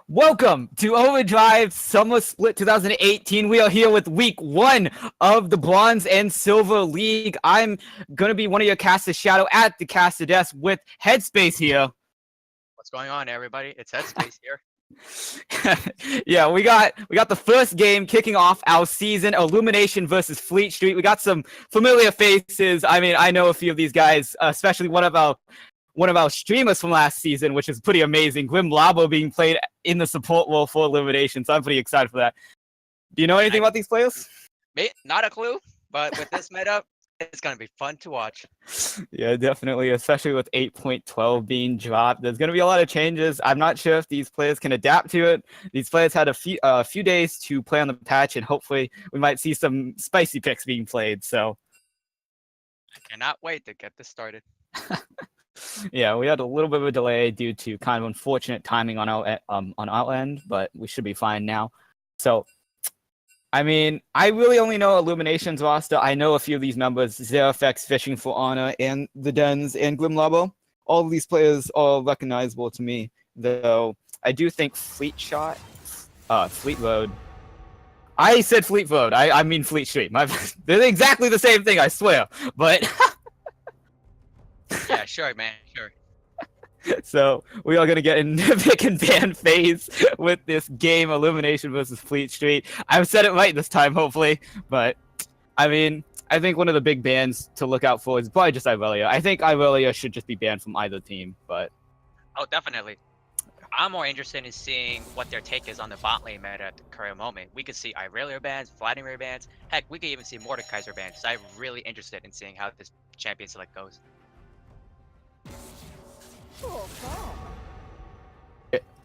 Welcome to OverDrive Summer Split 2018. We are here with week 1 of the Bronze and Silver League. I'm going to be one of your caster Shadow at the caster desk with Headspace here. What's going on, everybody? It's Headspace here. Yeah, we got the first game kicking off our season, Illumination versus Fleet Street. We got some familiar faces. I mean, I know a few of these guys, especially one of our streamers from last season, which is pretty amazing. Grim Labo being played in the support role for Illumination, so I'm pretty excited for that. Do you know anything about these players? Mate, not a clue, but with this meta, it's going to be fun to watch. Yeah, definitely, especially with 8.12 being dropped. There's going to be a lot of changes. I'm not sure if these players can adapt to it. These players had a few days to play on the patch, and hopefully we might see some spicy picks being played. So I cannot wait to get this started. Yeah, we had a little bit of a delay due to kind of unfortunate timing on our end, but we should be fine now. So, I mean, I really only know Illumination's roster. I know a few of these members: ZeroFX, Fishing for Honor, and the Dens, and Grim Labo. All of these players are recognizable to me, though I do think Fleet Road. I said Fleet Road. I mean Fleet Street. They're exactly the same thing, I swear. But Yeah, sure, man, sure. So we are going to get in pick and ban phase with this game, Illumination versus Fleet Street. I've said it right this time, hopefully. But, I mean, I think one of the big bans to look out for is probably just Irelia. I think Irelia should just be banned from either team, but... Oh, definitely. I'm more interested in seeing what their take is on the bot lane meta at the current moment. We could see Irelia bans, Vladimir bans. Heck, we could even see Mordekaiser bans. So I'm really interested in seeing how this champion select goes.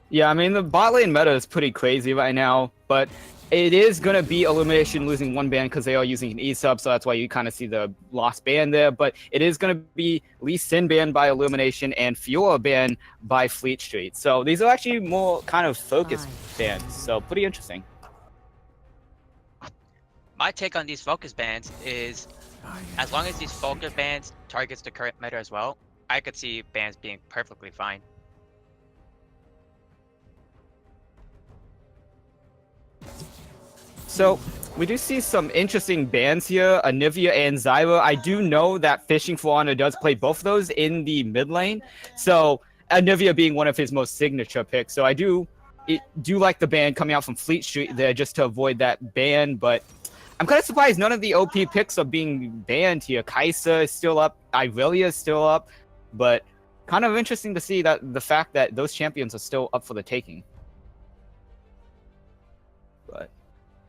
Yeah, I mean, the bot lane meta is pretty crazy right now, but it is going to be Illumination losing one ban because they are using an E-sub, so that's why you kind of see the lost ban there, but it is going to be Lee Sin banned by Illumination and Fiora banned by Fleet Street. So these are actually more kind of focused bans, so pretty interesting. My take on these focus bans is, as long as these focus bans targets the current meta as well, I could see bans being perfectly fine. So we do see some interesting bans here, Anivia and Zyra. I do know that Fishing for Honor does play both of those in the mid lane, so Anivia being one of his most signature picks. So I do like the ban coming out from Fleet Street there just to avoid that ban, but I'm kind of surprised none of the OP picks are being banned here. Kaisa is still up, Irelia is still up, but kind of interesting to see that the fact that those champions are still up for the taking. But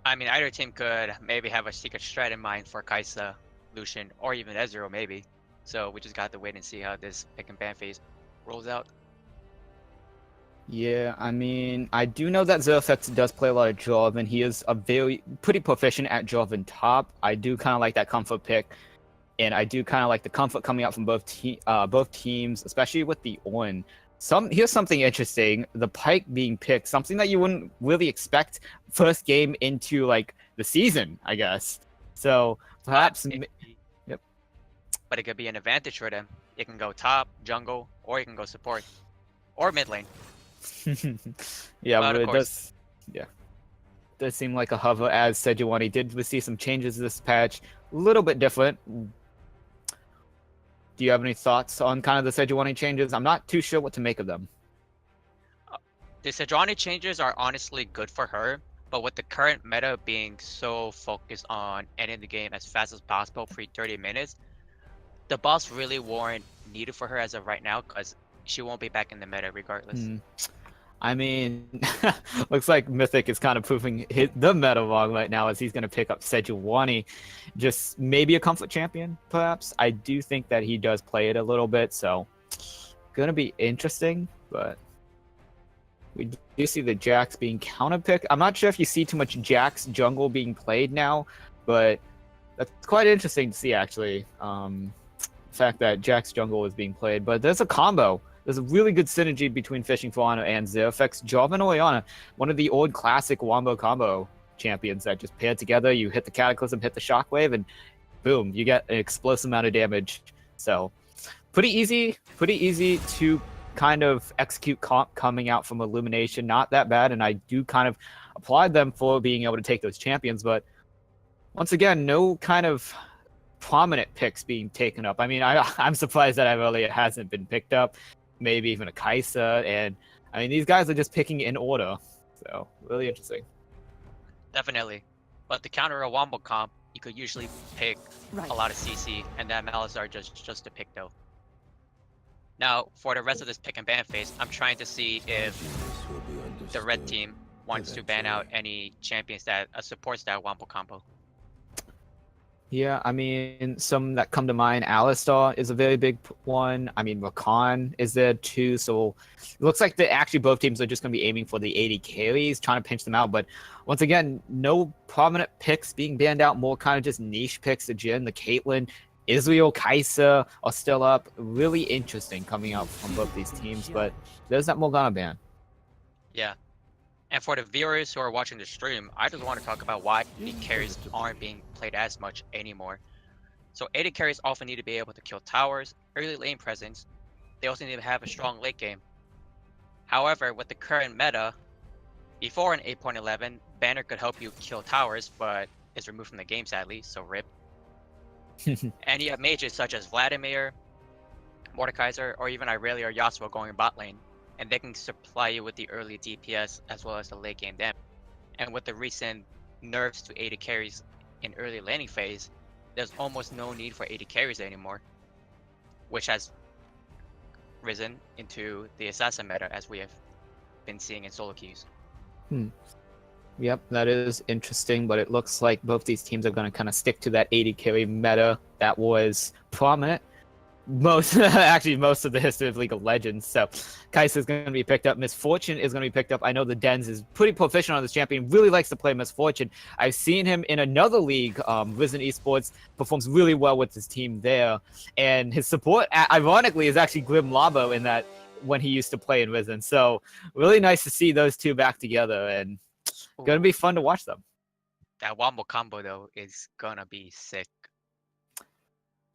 I mean, either team could maybe have a secret strat in mind for Kaisa, Lucian, or even Ezreal maybe. So we just got to wait and see how this pick and ban phase rolls out. yeah, I mean, I do know that ZeroFX does play a lot of Jarvan. He is pretty proficient at Jarvan top. I do kind of like that comfort pick. And I do kind of like the comfort coming out from both teams, especially with the Ornn. Here's something interesting: the Pyke being picked, something that you wouldn't really expect first game into like the season, I guess. So perhaps, yep. But it could be an advantage for them. It can go top, jungle, or it can go support, or mid lane. Yeah, but it does seem like a hover, as Sejuani did receive some changes this patch, a little bit different. Do you have any thoughts on kind of the Sejuani changes? I'm not too sure what to make of them. The Sejuani changes are honestly good for her, but with the current meta being so focused on ending the game as fast as possible pre 30 minutes, the buffs really weren't needed for her as of right now because she won't be back in the meta regardless. I mean, looks like Mythic is kind of proving the meta wrong right now, as he's going to pick up Sejuani, just maybe a comfort champion, perhaps. I do think that he does play it a little bit, so going to be interesting, but we do see the Jax being counterpicked. I'm not sure if you see too much Jax jungle being played now, but that's quite interesting to see, actually. The fact that Jax jungle is being played, but there's a combo. There's a really good synergy between Fishing for Honor and ZeroFX. Jarvan Orianna, one of the old classic Wombo combo champions that just pair together. You hit the Cataclysm, hit the Shockwave, and boom, you get an explosive amount of damage. So pretty easy to kind of execute comp coming out from Illumination, not that bad, and I do kind of applaud them for being able to take those champions, but once again, no kind of prominent picks being taken up. I mean, I'm surprised that Irelia hasn't been picked up, maybe even a Kaisa, and I mean, these guys are just picking in order, so really interesting. Definitely. But to counter a Wombo comp, you could usually pick a lot of CC, and then Malazar just to pick though. Now, for the rest of this pick and ban phase, I'm trying to see if the red team wants to ban out any champions that supports that Wombo combo. Yeah, I mean, some that come to mind, Alistar is a very big one. I mean, Rakan is there too. So it looks like that actually both teams are just going to be aiming for the 80 carries, trying to pinch them out. But once again, no prominent picks being banned out, more kind of just niche picks. The Jhin, the Caitlyn, Israel, Kaisa are still up. Really interesting coming out from both these teams. But there's that Morgana ban. Yeah. And for the viewers who are watching the stream, I just want to talk about why AD carries aren't being played as much anymore. So AD carries often need to be able to kill towers, early lane presence. They also need to have a strong late game. However, with the current meta, before in 8.11, Banner could help you kill towers, but is removed from the game sadly, so RIP. And you have mages such as Vladimir, Mordekaiser, or even Irelia or Yasuo going bot lane, and they can supply you with the early DPS as well as the late game damage. And with the recent nerfs to AD carries in early laning phase, there's almost no need for AD carries anymore, which has risen into the assassin meta as we have been seeing in solo queues. Yep, that is interesting, but it looks like both these teams are going to kind of stick to that 80 carry meta that was prominent most of the history of League of Legends. So Kaisa is going to be picked up. Misfortune is going to be picked up. I know the Dens is pretty proficient on this champion, really likes to play Misfortune. I've seen him in another league, Risen Esports, performs really well with his team there. And his support, ironically, is actually Grim Labo in that when he used to play in Risen. So really nice to see those two back together, and going to be fun to watch them. That Wombo combo, though, is going to be sick.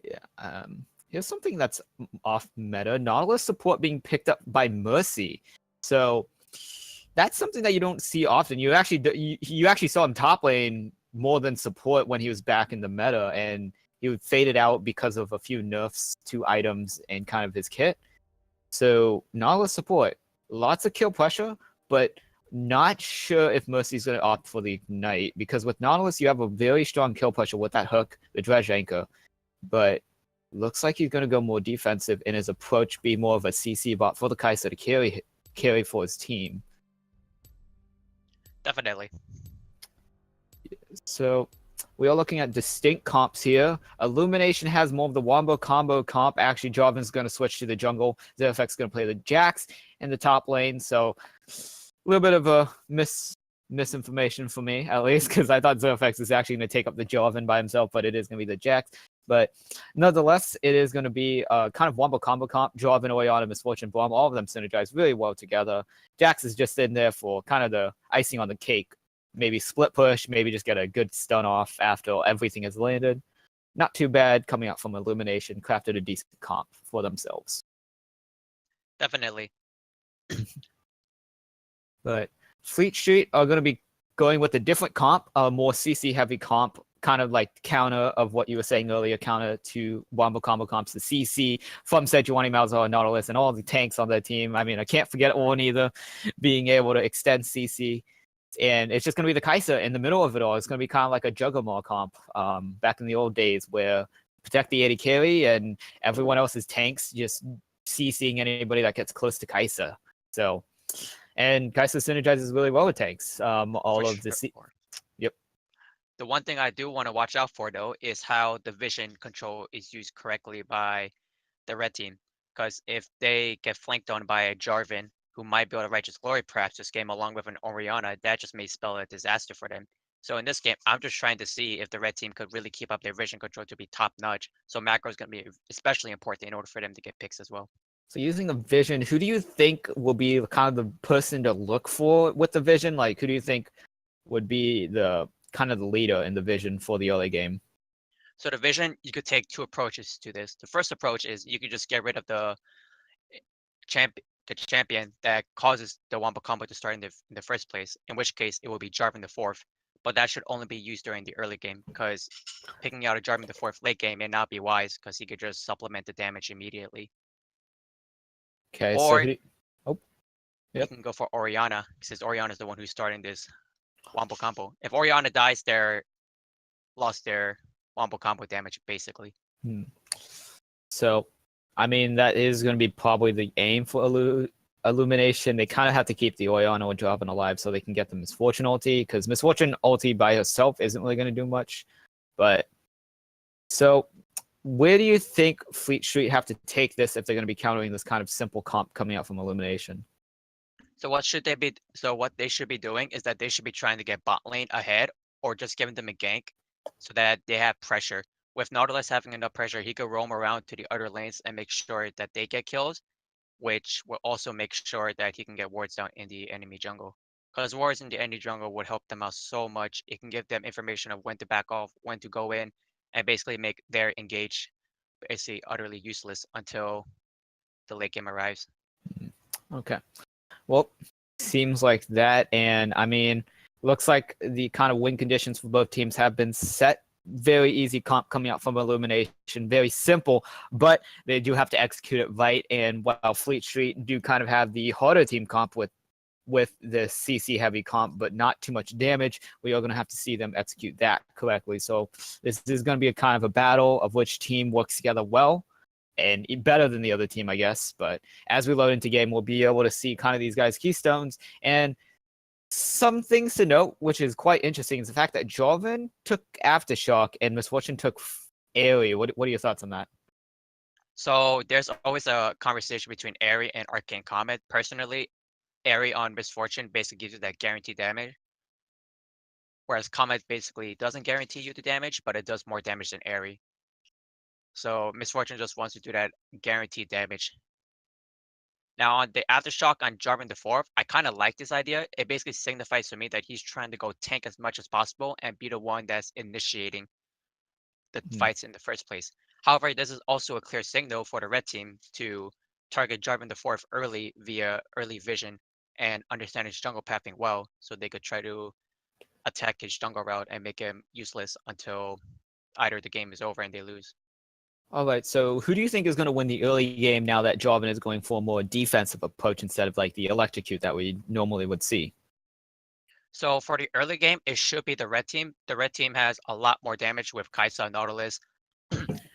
Yeah, here's something that's off meta. Nautilus support being picked up by Mercy. So that's something that you don't see often. You actually saw him top lane more than support when he was back in the meta, and he would faded out because of a few nerfs to items and kind of his kit. So Nautilus support, lots of kill pressure, but not sure if Mercy's going to opt for the Ignite, because with Nautilus you have a very strong kill pressure with that hook, the Dredge Anchor, but looks like he's going to go more defensive in his approach, be more of a CC bot for the Kaisa to carry for his team. Definitely. So we are looking at distinct comps here. Illumination has more of the Wombo combo comp. Actually, Jarvan's going to switch to the jungle. Zerfek's going to play the Jax in the top lane. So a little bit of a misinformation for me, at least, because I thought Zerfex is actually going to take up the Jarvan by himself, but it is going to be the Jax. But nonetheless, it is going to be kind of Wombo combo comp. Jarvan, Orianna, Misfortune, Bomb, all of them synergize really well together. Jax is just in there for kind of the icing on the cake. Maybe split push, maybe just get a good stun off after everything is landed. Not too bad coming out from Illumination, crafted a decent comp for themselves. Definitely. But Fleet Street are going to be going with a different comp, a more CC heavy comp, kind of like counter of what you were saying earlier, counter to Wombo combo comps, the CC from Sejuani, Malzahar, Nautilus, and all the tanks on their team. I mean, I can't forget Ornn either, being able to extend CC. And it's just going to be the Kaisa in the middle of it all. It's going to be kind of like a Juggernaut comp back in the old days where protect the 80 carry and everyone else's tanks just CCing anybody that gets close to Kaisa. So, and Kaisa synergizes really well with tanks. Yep. The one thing I do want to watch out for, though, is how the vision control is used correctly by the red team. Because if they get flanked on by a Jarvan, who might be able to Righteous Glory perhaps this game along with an Orianna, that just may spell a disaster for them. So in this game, I'm just trying to see if the red team could really keep up their vision control to be top-notch. So macro is going to be especially important in order for them to get picks as well. So using the vision, who do you think will be kind of the person to look for with the vision? Like, who do you think would be the kind of the leader in the vision for the early game? So the vision, you could take two approaches to this. The first approach is you could just get rid of the the champion that causes the wombo combo to start in the first place, in which case it will be Jarvan the fourth. But that should only be used during the early game, because picking out a Jarvan the fourth late game may not be wise, because he could just supplement the damage immediately. Okay, so Or who oh, you yep. can go for Orianna, since Orianna is the one who's starting this wombo combo. If Orianna dies, they're lost their wombo combo damage basically. So, I mean, that is going to be probably the aim for Illumination. They kind of have to keep the Orianna or Jarvan alive so they can get the Misfortune ulti, because Misfortune ulti by herself isn't really going to do much. But, so, where do you think Fleet Street have to take this if they're going to be countering this kind of simple comp coming out from Illumination? So what should they be? So what they should be doing is that they should be trying to get bot lane ahead, or just giving them a gank, so that they have pressure. With Nautilus having enough pressure, he could roam around to the other lanes and make sure that they get kills, which will also make sure that he can get wards down in the enemy jungle. Because wards in the enemy jungle would help them out so much. It can give them information of when to back off, when to go in, and basically make their engage basically utterly useless until the late game arrives. Okay. Well, seems like that. And I mean, looks like the kind of win conditions for both teams have been set. Very easy comp coming out from Illumination. Very simple, but they do have to execute it right. And while Fleet Street do kind of have the harder team comp with the CC heavy comp, but not too much damage, we are going to have to see them execute that correctly. So this is going to be a kind of a battle of which team works together well and better than the other team, I guess. But as we load into game, we'll be able to see kind of these guys' keystones. And some things to note, which is quite interesting, is the fact that Jarvan took Aftershock and Misfortune took Airy. What are your thoughts on that? So there's always a conversation between Airy and Arcane Comet. Personally, Airy on Misfortune basically gives you that guaranteed damage, whereas Comet basically doesn't guarantee you the damage, but it does more damage than Airy. So Misfortune just wants to do that guaranteed damage. Now on the Aftershock on Jarvan the fourth, I kind of like this idea. It basically signifies to me that he's trying to go tank as much as possible and be the one that's initiating the fights in the first place. However, this is also a clear signal for the red team to target Jarvan the fourth early via early vision and understand his jungle pathing well, so they could try to attack his jungle route and make him useless until either the game is over and they lose. All right, so who do you think is going to win the early game now that Jarvan is going for a more defensive approach instead of like the electrocute that we normally would see? So for the early game, it should be the red team. The red team has a lot more damage with Kai'Sa and Nautilus,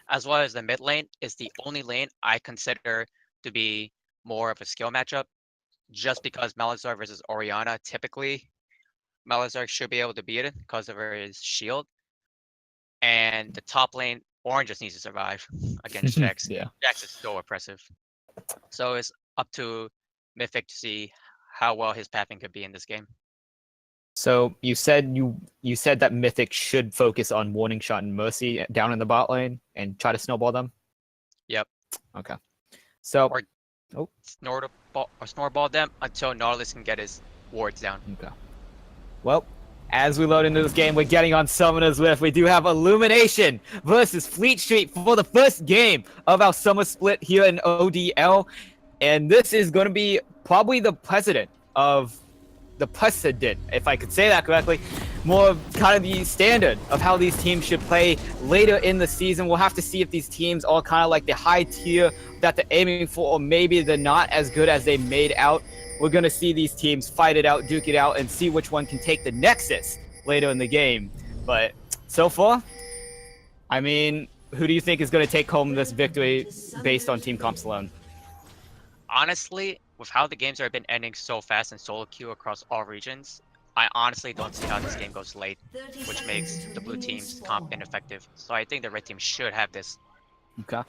as well as the mid lane is the only lane I consider to be more of a skill matchup, just because Malazar versus Orianna, typically Malazar should be able to beat it because of his shield. And the top lane, Orange just needs to survive against Jax. Yeah. Jax is so oppressive. So it's up to Mythic to see how well his pathing could be in this game. So you said that Mythic should focus on Warning Shot and Mercy down in the bot lane and try to snowball them? Yep. Okay. So Or snorball them until Nautilus can get his wards down. Okay. Well, as we load into this game, we're getting on Summoner's Rift. We do have Illumination versus Fleet Street for the first game of our summer split here in ODL. And this is going to be probably the precedent, if I could say that correctly, more of kind of the standard of how these teams should play later in the season. We'll have to see if these teams are kind of like the high tier that they're aiming for, or maybe they're not as good as they made out. We're going to see these teams fight it out, duke it out, and see which one can take the Nexus later in the game. But so far, I mean, who do you think is going to take home this victory based on team comps alone? Honestly, with how the games have been ending so fast in solo queue across all regions, I honestly don't see how this game goes late, which makes the blue team's comp ineffective. So I think the red team should have this. Okay.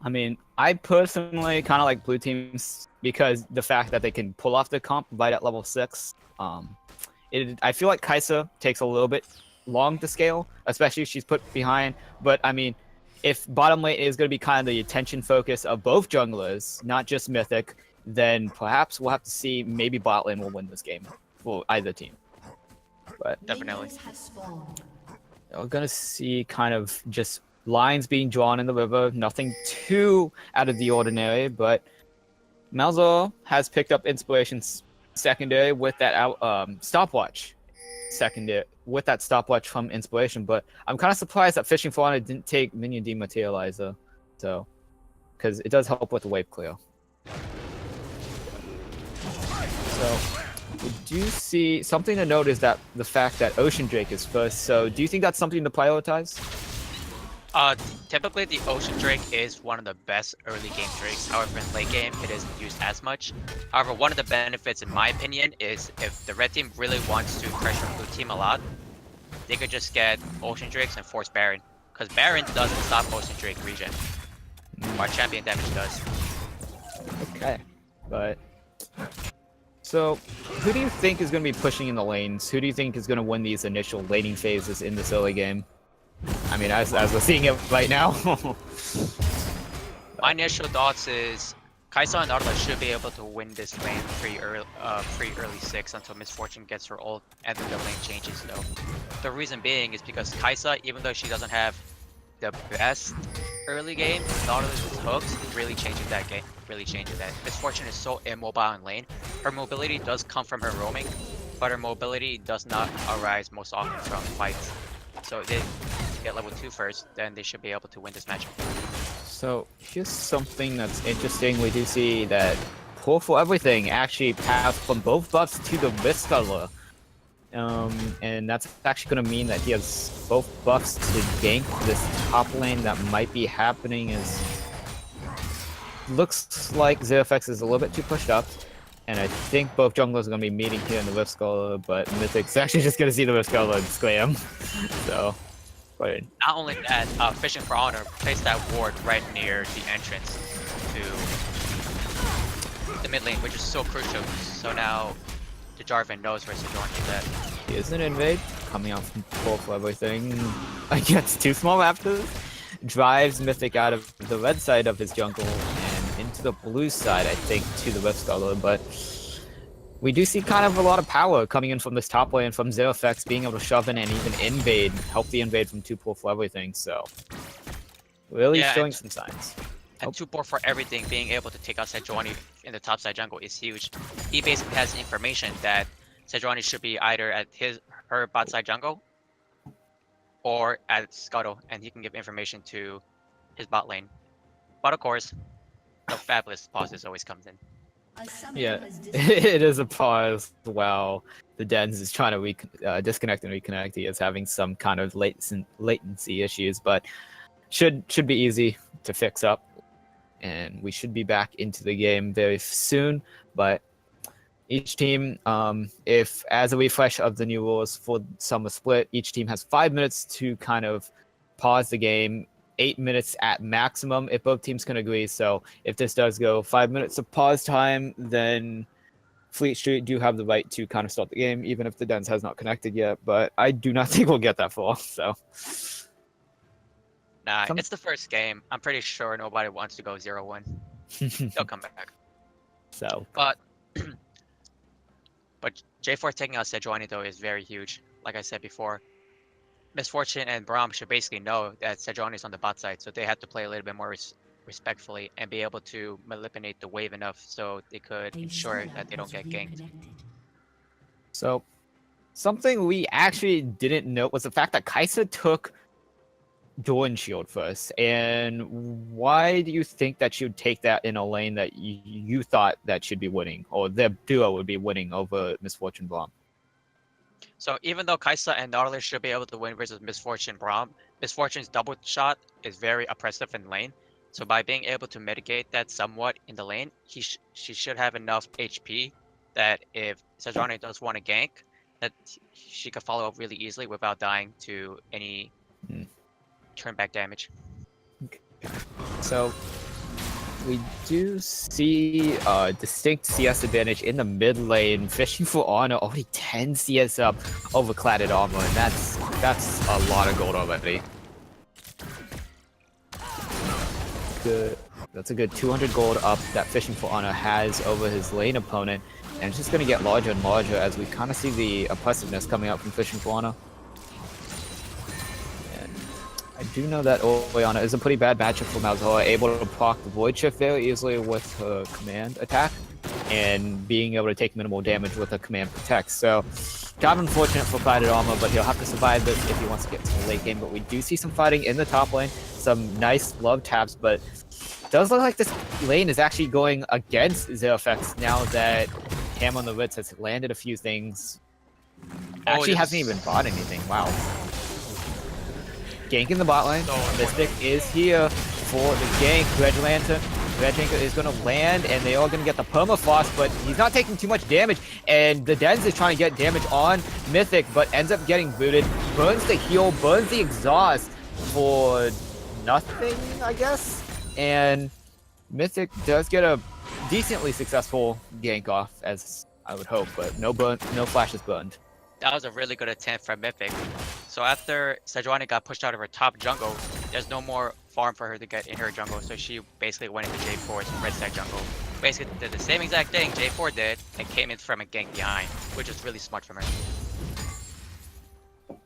I mean, I personally kind of like blue teams because the fact that they can pull off the comp right at level 6. I feel like Kai'Sa takes a little bit long to scale, especially if she's put behind. But I mean, if bottom lane is going to be kind of the attention focus of both junglers, not just Mythic, then perhaps we'll have to see maybe bot lane will win this game for either team. But definitely, we're going to see kind of just lines being drawn in the river, nothing too out of the ordinary, but Malzo has picked up inspirations secondary with that stopwatch. Secondary with that stopwatch from inspiration, but I'm kind of surprised that Fishing for Honor didn't take minion dematerializer, so because it does help with the wave clear. So we do see something to note is that the fact that Ocean Drake is first. So do you think that's something to prioritize? Typically the Ocean Drake is one of the best early game drakes. However, in late game, it isn't used as much. However, one of the benefits, in my opinion, is if the red team really wants to pressure blue team a lot, they could just get Ocean Drakes and force Baron. Because Baron doesn't stop Ocean Drake regen. Our champion damage does. Okay, but so who do you think is going to be pushing in the lanes? Who do you think is going to win these initial laning phases in this early game? I mean, as we're seeing it right now. My initial thoughts is Kai'Sa and Nautilus should be able to win this lane pre-early 6 until Misfortune gets her ult and then the lane changes though. The reason being is because Kai'Sa, even though she doesn't have the best early game, Nautilus' hooks really changes that game. Really changes that. Misfortune is so immobile in lane. Her mobility does come from her roaming, but her mobility does not arise most often from fights. So if they get level 2 first, then they should be able to win this matchup. So here's something that's interesting. We do see that Pull for Everything actually passed from both buffs to the Risk color. And that's actually going to mean that he has both buffs to gank this top lane that might be happening. Is looks like ZFX is a little bit too pushed up. And I think both junglers are going to be meeting here in the Rift Scholar, but Mythic's actually just going to see the Rift Scholar and scram. So, but not only that, Fishing for Honor placed that ward right near the entrance to the mid lane, which is so crucial. So now the Jarvan knows where Sejuani is at. He is an invade coming out from Pull for Everything. I guess too small after drives Mythic out of the red side of his jungle and into the blue side, I think, to the Rift Scholar, but we do see kind of a lot of power coming in from this top lane from ZeroFX being able to shove in and even invade, help the invade from 2 Pull for Everything, so really showing some signs. And 2 Pull for Everything being able to take out Sejuani in the top side jungle is huge. He basically has information that Sejuani should be either at her bot side jungle or at Scuttle, and he can give information to his bot lane. But of course, the fabulous pauses always comes in. Yeah, it is a pause while the Dens is trying to disconnect and reconnect. He is having some kind of latency issues, but should be easy to fix up, and we should be back into the game very soon. But each team, if as a refresh of the new rules for Summer Split, each team has 5 minutes to kind of pause the game. 8 minutes at maximum if both teams can agree. So if this does go 5 minutes of pause time, then Fleet Street do have the right to kind of start the game, even if the Dens has not connected yet. But I do not think we'll get that far. So, nah, it's the first game. I'm pretty sure nobody wants to go 0-1. They'll come back. So, but J4 taking out Sejuani though is very huge. Like I said before, Misfortune and Braum should basically know that Sejuani is on the bot side, so they have to play a little bit more respectfully and be able to manipulate the wave enough so they could ensure that they don't get ganked. So, something we actually didn't note was the fact that Kai'Sa took Dawn Shield first. And why do you think that she would take that in a lane that you thought that should be winning, or their duo would be winning over Misfortune Braum? So even though Kai'Sa and Nautilus should be able to win versus Misfortune Braum, Misfortune's double shot is very oppressive in lane. So by being able to mitigate that somewhat in the lane, she should have enough HP that if Sejuani does want to gank, that she could follow up really easily without dying to any turn back damage. Okay. So we do see a distinct CS advantage in the mid lane. Fishing for Honor already 10 CS up over Cladded Armor, and that's a lot of gold already. Good. That's a good 200 gold up that Fishing for Honor has over his lane opponent, and it's just going to get larger and larger as we kind of see the oppressiveness coming out from Fishing for Honor. And I do know that Oriana is a pretty bad matchup for Malzahar, able to proc the Void Shift very easily with her command attack, and being able to take minimal damage with a command protect. So, kind of unfortunate for Plated Armor, but he'll have to survive this if he wants to get to the late game. But we do see some fighting in the top lane, some nice love taps, but does look like this lane is actually going against Zerofex now that Ham on the Ritz has landed a few things. Actually hasn't even bought anything. Wow. Gank in the bot lane. Mystic is here for the gank. Dredge Lantern. Dredge Anchor is going to land, and they are going to get the permafrost, but he's not taking too much damage. And the Dens is trying to get damage on Mythic, but ends up getting booted. Burns the heal, burns the exhaust for nothing, I guess. And Mythic does get a decently successful gank off, as I would hope, but no flash is burned. That was a really good attempt from Mythic. So after Sejuani got pushed out of her top jungle, there's no more farm for her to get in her jungle, so she basically went into J4's red side jungle. Basically did the same exact thing J4 did, and came in from a gank behind, which is really smart from her.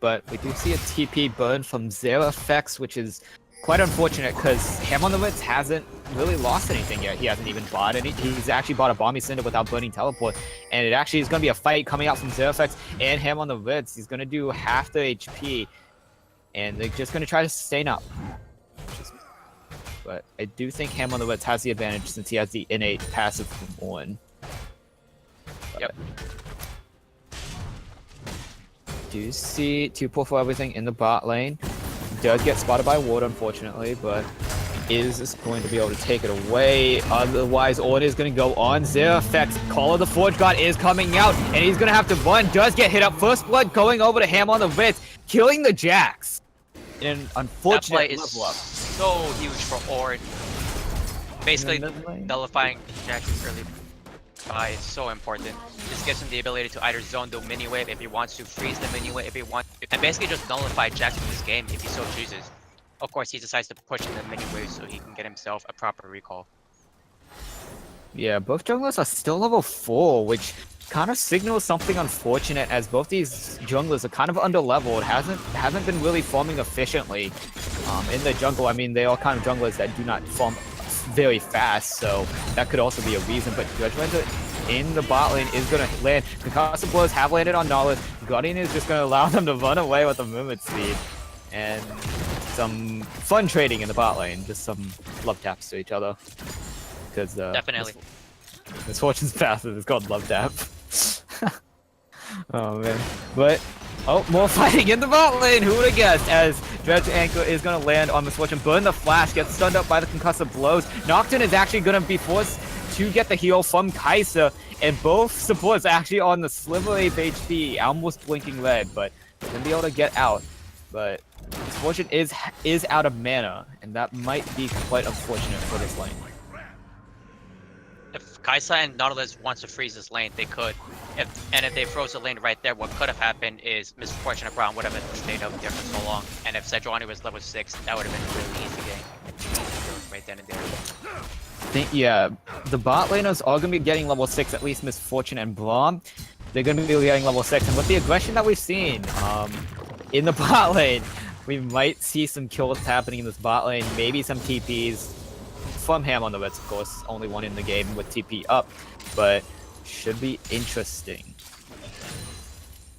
But we do see a TP burn from Zerofex, which is quite unfortunate because Ham on the Ritz hasn't really lost anything yet. He hasn't even bought any. He's actually bought a Bomby Cinder without burning teleport. And it actually is going to be a fight coming out from Zerofex and Ham on the Ritz. He's going to do half the HP. And they're just going to try to sustain up. But I do think Ham on the Ritz has the advantage since he has the innate passive from Ornn. Yep. Do see 2-pull for everything in the bot lane. Does get spotted by Ward, unfortunately, but is going to be able to take it away. Otherwise, Ornn is going to go on Zerofex. Call of the Forge God is coming out, and he's going to have to run. Does get hit up. First blood going over to Ham on the Ritz, killing the Jax. In an unfortunate level up. So huge for Ornn. Basically, nullifying Jax's early buy is so important. This gives him the ability to either zone the mini wave if he wants to, freeze the mini wave if he wants to, and basically just nullify Jax in this game if he so chooses. Of course, he decides to push in the mini wave so he can get himself a proper recall. Yeah, both junglers are still level 4, which kind of signals something unfortunate as both these junglers are kind of under-leveled, hasn't been really farming efficiently in the jungle. I mean, they are kind of junglers that do not farm very fast, so that could also be a reason, but Dredge Lantern in the bot lane is going to land. Concussive blows have landed on Nautilus. Guardian is just going to allow them to run away with the movement speed. And some fun trading in the bot lane, just some love taps to each other. Because definitely. Misfortune's passive is called love tap. Oh man. But more fighting in the bot lane, who would have guessed, as Dredge Anchor is going to land on Misfortune, burn the flash, gets stunned up by the concussive blows. Nocturne is actually going to be forced to get the heal from Kai'Sa, and both supports actually on the sliver of HP, almost blinking red, but they're going to be able to get out. But Misfortune is out of mana, and that might be quite unfortunate for this lane. If Kai'Sa and Nautilus wants to freeze this lane, they could. If they froze the lane right there, what could have happened is Misfortune and Brown would have stayed up there for so long. And if Sejuani was level 6, that would have been a really easy game. Right then and there. Yeah, the bot laners are going to be getting level 6, at least Misfortune and Braum. They're going to be getting level 6. And with the aggression that we've seen in the bot lane, we might see some kills happening in this bot lane, maybe some TPs. From Ham on the Ritz, of course, only one in the game with TP up, but should be interesting.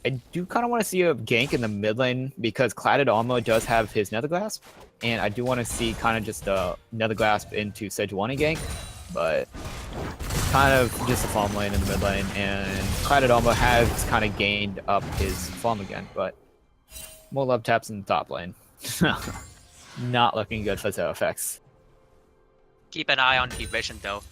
I do kind of want to see a gank in the mid lane because Cladded Armor does have his Nether Grasp, and I do want to see kind of just a Nether Grasp into Sejuani gank, but kind of just a farm lane in the mid lane, and Cladded Armor has kind of gained up his farm again, but more love taps in the top lane. Not looking good for Zerofex. Keep an eye on the vision though.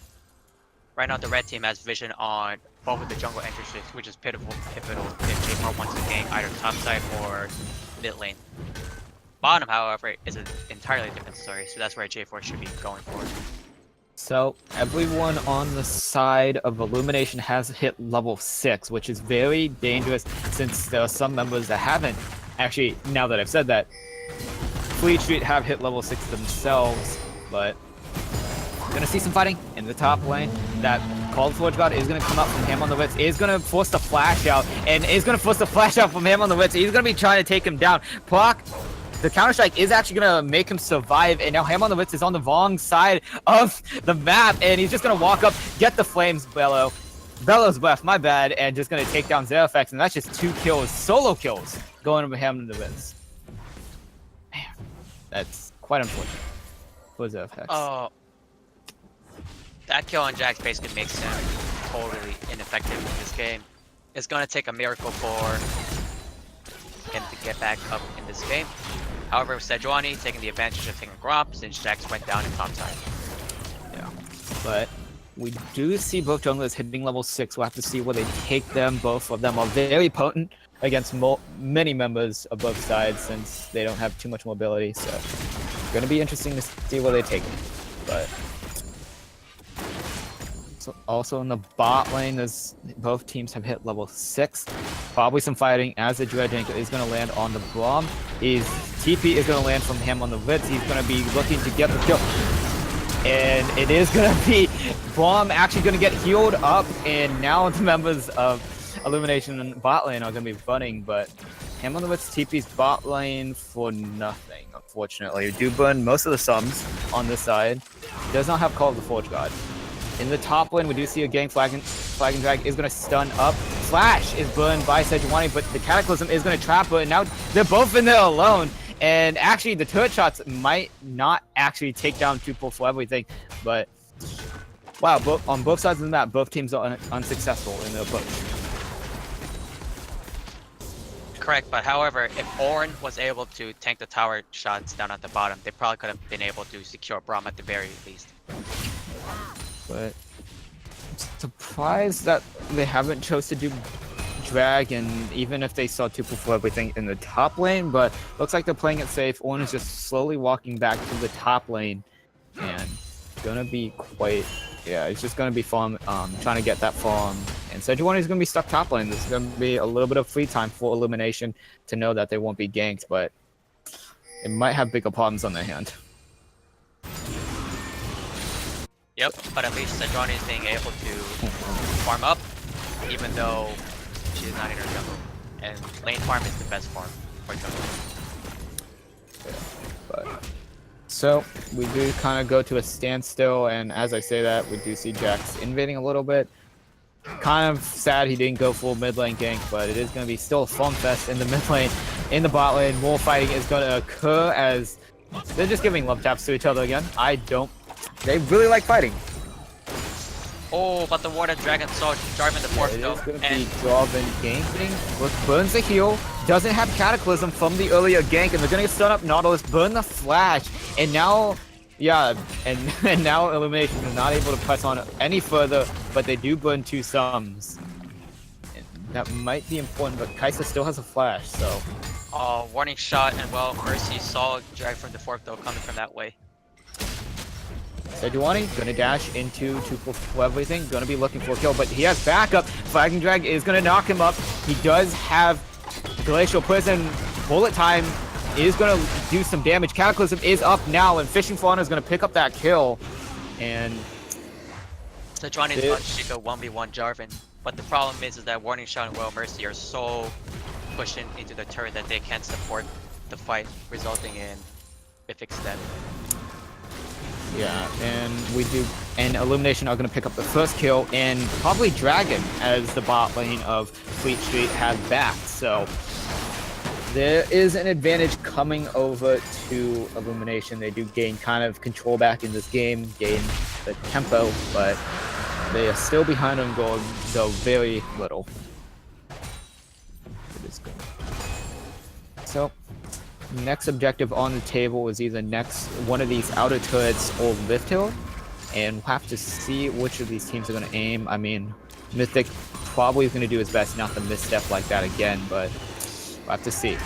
Right now the red team has vision on both of the jungle entrances, which is pivotal if J4 wants to gank either top side or mid lane. Bottom, however, is an entirely different story, so that's where J4 should be going for. So everyone on the side of Illumination has hit level 6, which is very dangerous since there are some members that haven't. Actually, now that I've said that, Fleet Street have hit level 6 themselves, but gonna see some fighting in the top lane. That Call of the Forge God is gonna come up from Ham on the Ritz, is gonna force the flash out, and is gonna force the flash out from Ham on the Ritz. He's gonna be trying to take him down. Proc the counter strike is actually gonna make him survive, and now Ham on the Wits is on the wrong side of the map, and he's just gonna walk up, get the flames, Bellows left, my bad, and just gonna take down ZeroFX, and that's just 2 kills, solo kills, going to Ham on the Wits. Man, that's quite unfortunate for ZeroFX. Oh, that kill on Jax basically makes him totally ineffective in this game. It's gonna take a miracle for him to get back up in this game. However, Sejuani taking the advantage of taking Gromp since Jax went down in top side. Yeah, but we do see both junglers hitting level 6. We'll have to see where they take them. Both of them are very potent against many members of both sides since they don't have too much mobility. So it's going to be interesting to see where they take them. But so also in the bot lane, both teams have hit level 6. Probably some fighting as the Dredging is going to land on the Braum. His TP is going to land from him on the Wits. He's going to be looking to get the kill. And it is going to be Braum actually going to get healed up. And now the members of Illumination and bot lane are going to be running. But him on the Wits TP's bot lane for nothing, unfortunately. We do burn most of the sums on this side. He does not have Call of the Forge God. In the top lane, we do see a gang flag and drag is going to stun up. Flash is burned by Sejuani, but the Cataclysm is going to trap her. And now they're both in there alone. And actually, the turret shots might not actually take down 2 for everything. But wow, on both sides of the map, both teams are unsuccessful in their approach. Correct, but however, if Ornn was able to tank the tower shots down at the bottom, they probably could have been able to secure Braum at the very least. But I'm surprised that they haven't chose to do drag, and even if they saw 2 for everything in the top lane, but looks like they're playing it safe. Ornn is just slowly walking back to the top lane, and gonna be quite, yeah, it's just gonna be farm, trying to get that farm. And Sejuani is gonna be stuck top lane. This is gonna be a little bit of free time for Illumination to know that they won't be ganked, but it might have bigger problems on their hand. Yep, but at least Sejuani is being able to farm up, even though she's not in her jungle. And lane farm is the best farm for jungle. Yeah, but so we do kind of go to a standstill, and as I say that, we do see Jax invading a little bit. Kind of sad he didn't go full mid lane gank, but it is going to be still a fun fest in the mid lane. In the bot lane, more fighting is going to occur as they're just giving love taps to each other again. They really like fighting. Oh, but the Warded Dragon saw Jarvan the fourth though. It's going to be Jarvan ganking. Burns the heal. Doesn't have Cataclysm from the earlier gank, and they're going to get stun up Nautilus. Burn the flash. And now, yeah, and now Illumination is not able to press on any further, but they do burn 2 sums. And that might be important, but Kai'Sa still has a flash, so. Warning shot, and well, Mercy saw Drag from the fourth though coming from that way. Sejuani gonna dash into 2 for everything, gonna be looking for a kill, but he has backup. Flag and Drag is gonna knock him up. He does have Glacial Prison. Bullet Time is gonna do some damage. Cataclysm is up now, and Fishing Fauna is gonna pick up that kill. And Sejuani is about to go 1v1 Jarvan, but the problem is that Warning Shot and Well Mercy are so pushing into the turret that they can't support the fight, resulting in Mythic's death. yeah, and Illumination are gonna pick up the first kill, and probably Dragon as the bot lane of Fleet Street have back. So there is an advantage coming over to Illumination. They do gain kind of control back in this game, gain the tempo, but they are still behind on gold, though very little. It is good. So next objective on the table is either one of these outer turrets or Lift Hill, and we'll have to see which of these teams are going to aim. I mean, Mythic probably is going to do his best not to misstep like that again, but we'll have to see.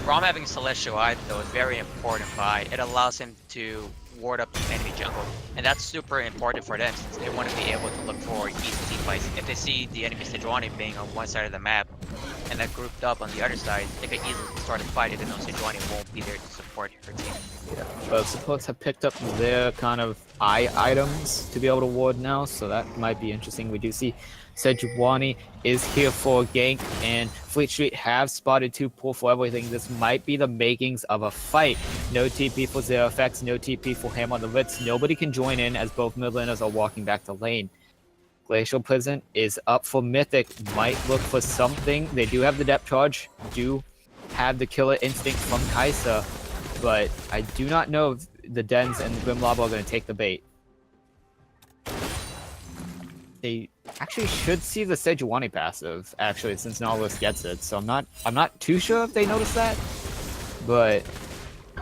Braum having Celestial Eye though is very important by it allows him to ward up the enemy jungle, and that's super important for them since they want to be able to look for easy team fights. If they see the enemy Sejuani being on one side of the map and then grouped up on the other side, they could easily start a fight if they know Sejuani won't be there to support her team. Yeah, both supports have picked up their kind of eye items to be able to ward now, so that might be interesting. We do see Sejuani is here for a gank, and Fleet Street have spotted 2 pull for everything. This might be the makings of a fight. No TP for Zero Effects, no TP for Ham on the Ritz. Nobody can join in as both mid laners are walking back to lane. Glacial Prison is up for Mythic, might look for something. They do have the depth charge, do have the killer instinct from Kai'Sa, but I do not know if the Dens and Grim Lava are going to take the bait. They actually should see the Sejuani passive, actually, since Nautilus gets it, so I'm not too sure if they noticed that, but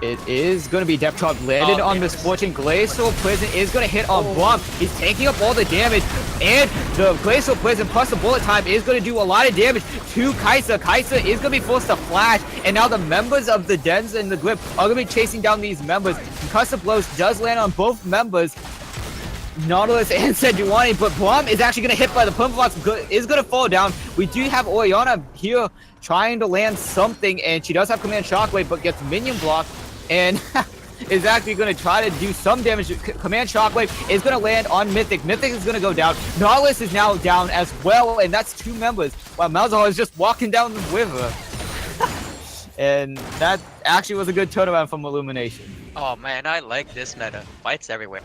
it is going to be depth charge landed on Misfortune. Glacial Prison is going to hit on Blum. He's taking up all the damage, and the Glacial Prison plus the bullet time is going to do a lot of damage to Kai'Sa. Kai'Sa is going to be forced to flash, and now the members of the Dens and the Grip are going to be chasing down these members. Concussive blows does land on both members, Nautilus and Sejuani, but Blum is actually going to hit by the Permafrost, is going to fall down. We do have Oriana here trying to land something, and she does have Command Shockwave, but gets minion blocked, and is actually going to try to do some damage. Command Shockwave is going to land on Mythic. Mythic is going to go down. Nautilus is now down as well, and that's 2 members, while Malzahar is just walking down the river. And that actually was a good turnaround from Illumination. Oh man, I like this meta. Fights everywhere.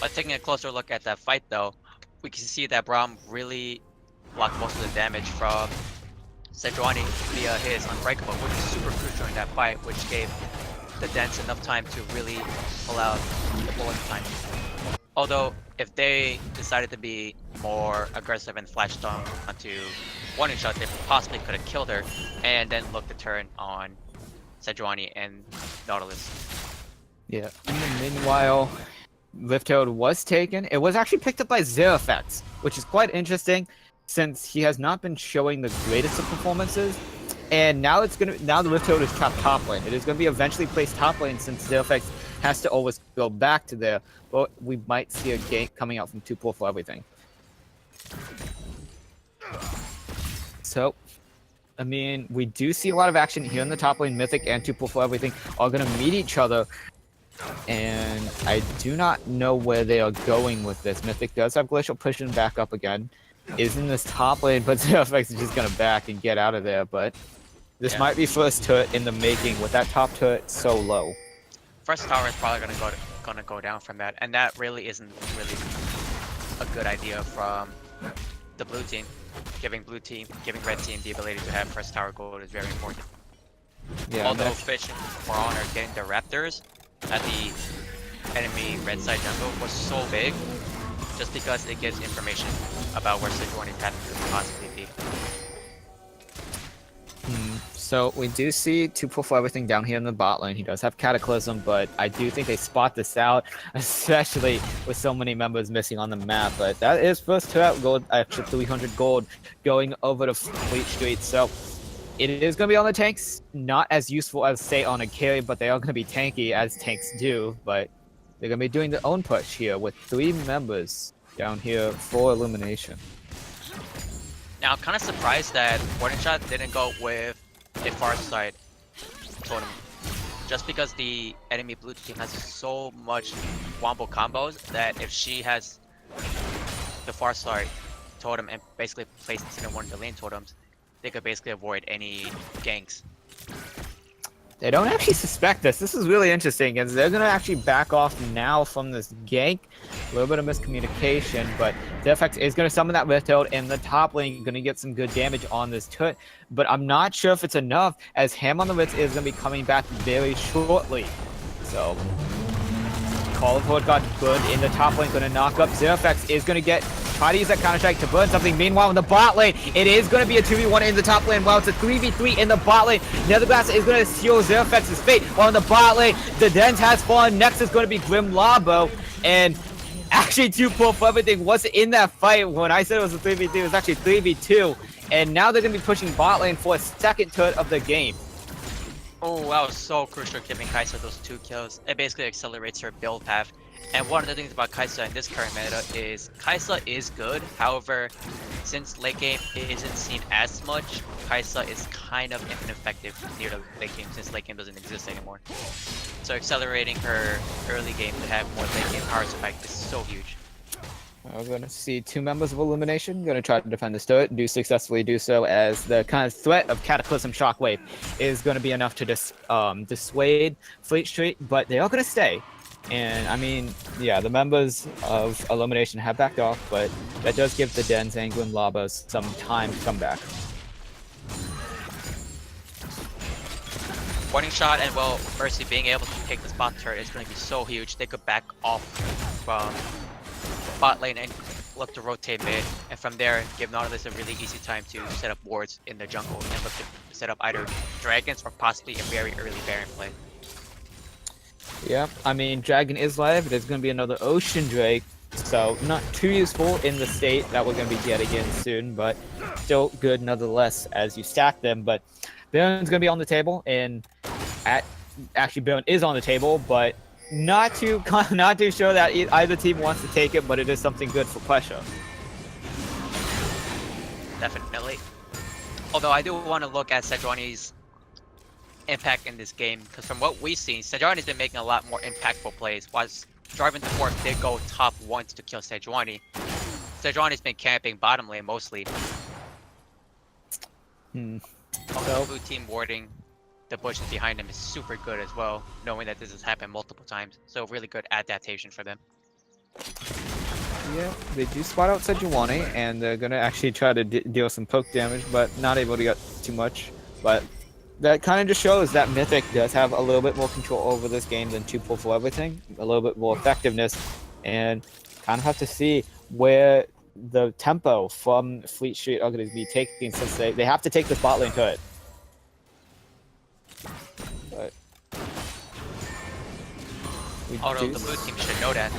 But taking a closer look at that fight though, we can see that Braum really blocked most of the damage from Sejuani via his Unbreakable, which is super crucial in that fight, which gave the Dens enough time to really pull out the bullet time. Although, if they decided to be more aggressive and flashed onto one shot, they possibly could have killed her, and then looked to turn on Sejuani and Nautilus. Yeah, in the meanwhile, Rift Herald was taken. It was actually picked up by Zero Effects, which is quite interesting since he has not been showing the greatest of performances. And now the Rift Herald is trapped top lane. It is gonna be eventually placed top lane since Zero Effects has to always go back to there. But we might see a gank coming out from 2 pull for everything. So, I mean, we do see a lot of action here in the top lane. Mythic and 2 pull for everything are gonna meet each other. And I do not know where they are going with this. Mythic does have Glacial pushing back up again. Is in this top lane, but Zero Effects is just gonna back and get out of there. But this might be first turret in the making with that top turret so low. First tower is probably gonna go down from that, and that really isn't a good idea from the blue team. Giving red team the ability to have first tower gold is very important. Yeah. Although Fish and Moron are getting the Raptors at the enemy red side jungle was so big, just because it gives information about where Sejuani's path could possibly be. So we do see 2 pull for everything down here in the bot lane. He does have Cataclysm, but I do think they spot this out, especially with so many members missing on the map. But that is first turret gold, extra 300 gold going over to Fleet Street. So it is going to be on the tanks, not as useful as, say, on a carry, but they are going to be tanky as tanks do. But they're going to be doing their own push here with 3 members down here for Illumination. Now, I'm kind of surprised that Warning Shot didn't go with a far side totem, just because the enemy blue team has so much wombo combos that if she has the far side totem and basically places it in one of the lane totems, they could basically avoid any ganks. They don't actually suspect this. This is really interesting, because they're going to actually back off now from this gank. A little bit of miscommunication, but the effect is going to summon that Rift Herald in the top lane, going to get some good damage on this turret. But I'm not sure if it's enough, as Ham on the Ritz is going to be coming back very shortly. So, Call of Horde got burned in the top lane, going to knock up. Zero Effects is going to try to use that counter-strike to burn something. Meanwhile, in the bot lane, it is going to be a 2v1 in the top lane, while it's a 3v3 in the bot lane. Netherglass is going to seal Zero Effects' fate, while in the bot lane, the Dens has fallen. Next is going to be Grim Labo, and actually 2 pull for everything was in that fight. When I said it was a 3v3, it was actually 3v2, and now they're going to be pushing bot lane for a second turret of the game. Oh, that was so crucial, giving Kai'Sa those 2 kills. It basically accelerates her build path. And one of the things about Kai'Sa in this current meta is Kai'Sa is good. However, since late game isn't seen as much, Kai'Sa is kind of ineffective near the late game, since late game doesn't exist anymore. So accelerating her early game to have more late game power spike is so huge. We're going to see 2 members of Illumination going to try to defend this turret, do successfully do so, as the kind of threat of Cataclysm Shockwave is going to be enough to dissuade Fleet Street, but they are going to stay. And I mean, yeah, the members of Illumination have backed off, but that does give the Dens, Angler, and Labas some time to come back. Warning shot and well, Mercy being able to take the spot turret is going to be so huge. They could back off from bot lane and look to rotate mid, and from there give Nautilus a really easy time to set up wards in the jungle and look to set up either dragons or possibly a very early Baron play. Yeah, I mean, Dragon is live. There's going to be another Ocean Drake, so not too useful in the state that we're going to be getting in soon, but still good nonetheless as you stack them. But Baron's going to be on the table, and actually Baron is on the table, but not too sure that either team wants to take it, but it is something good for pressure. Definitely. Although I do want to look at Sejuani's impact in this game, because from what we've seen, Sejuani's been making a lot more impactful plays. Whilst Jarvan the Fourth did go top once to kill Sejuani, Sejuani's been camping bottom lane mostly. Also, blue team warding the bushes behind him is super good as well, knowing that this has happened multiple times. So really good adaptation for them. Yeah, they do spot out Sejuani, and they're going to actually try to deal some poke damage, but not able to get too much. But that kind of just shows that Mythic does have a little bit more control over this game than 2 pull for everything, a little bit more effectiveness, and kind of have to see where the tempo from Fleet Street are going to be taking, since they have to take the bot lane turret. But although the blue team should know that,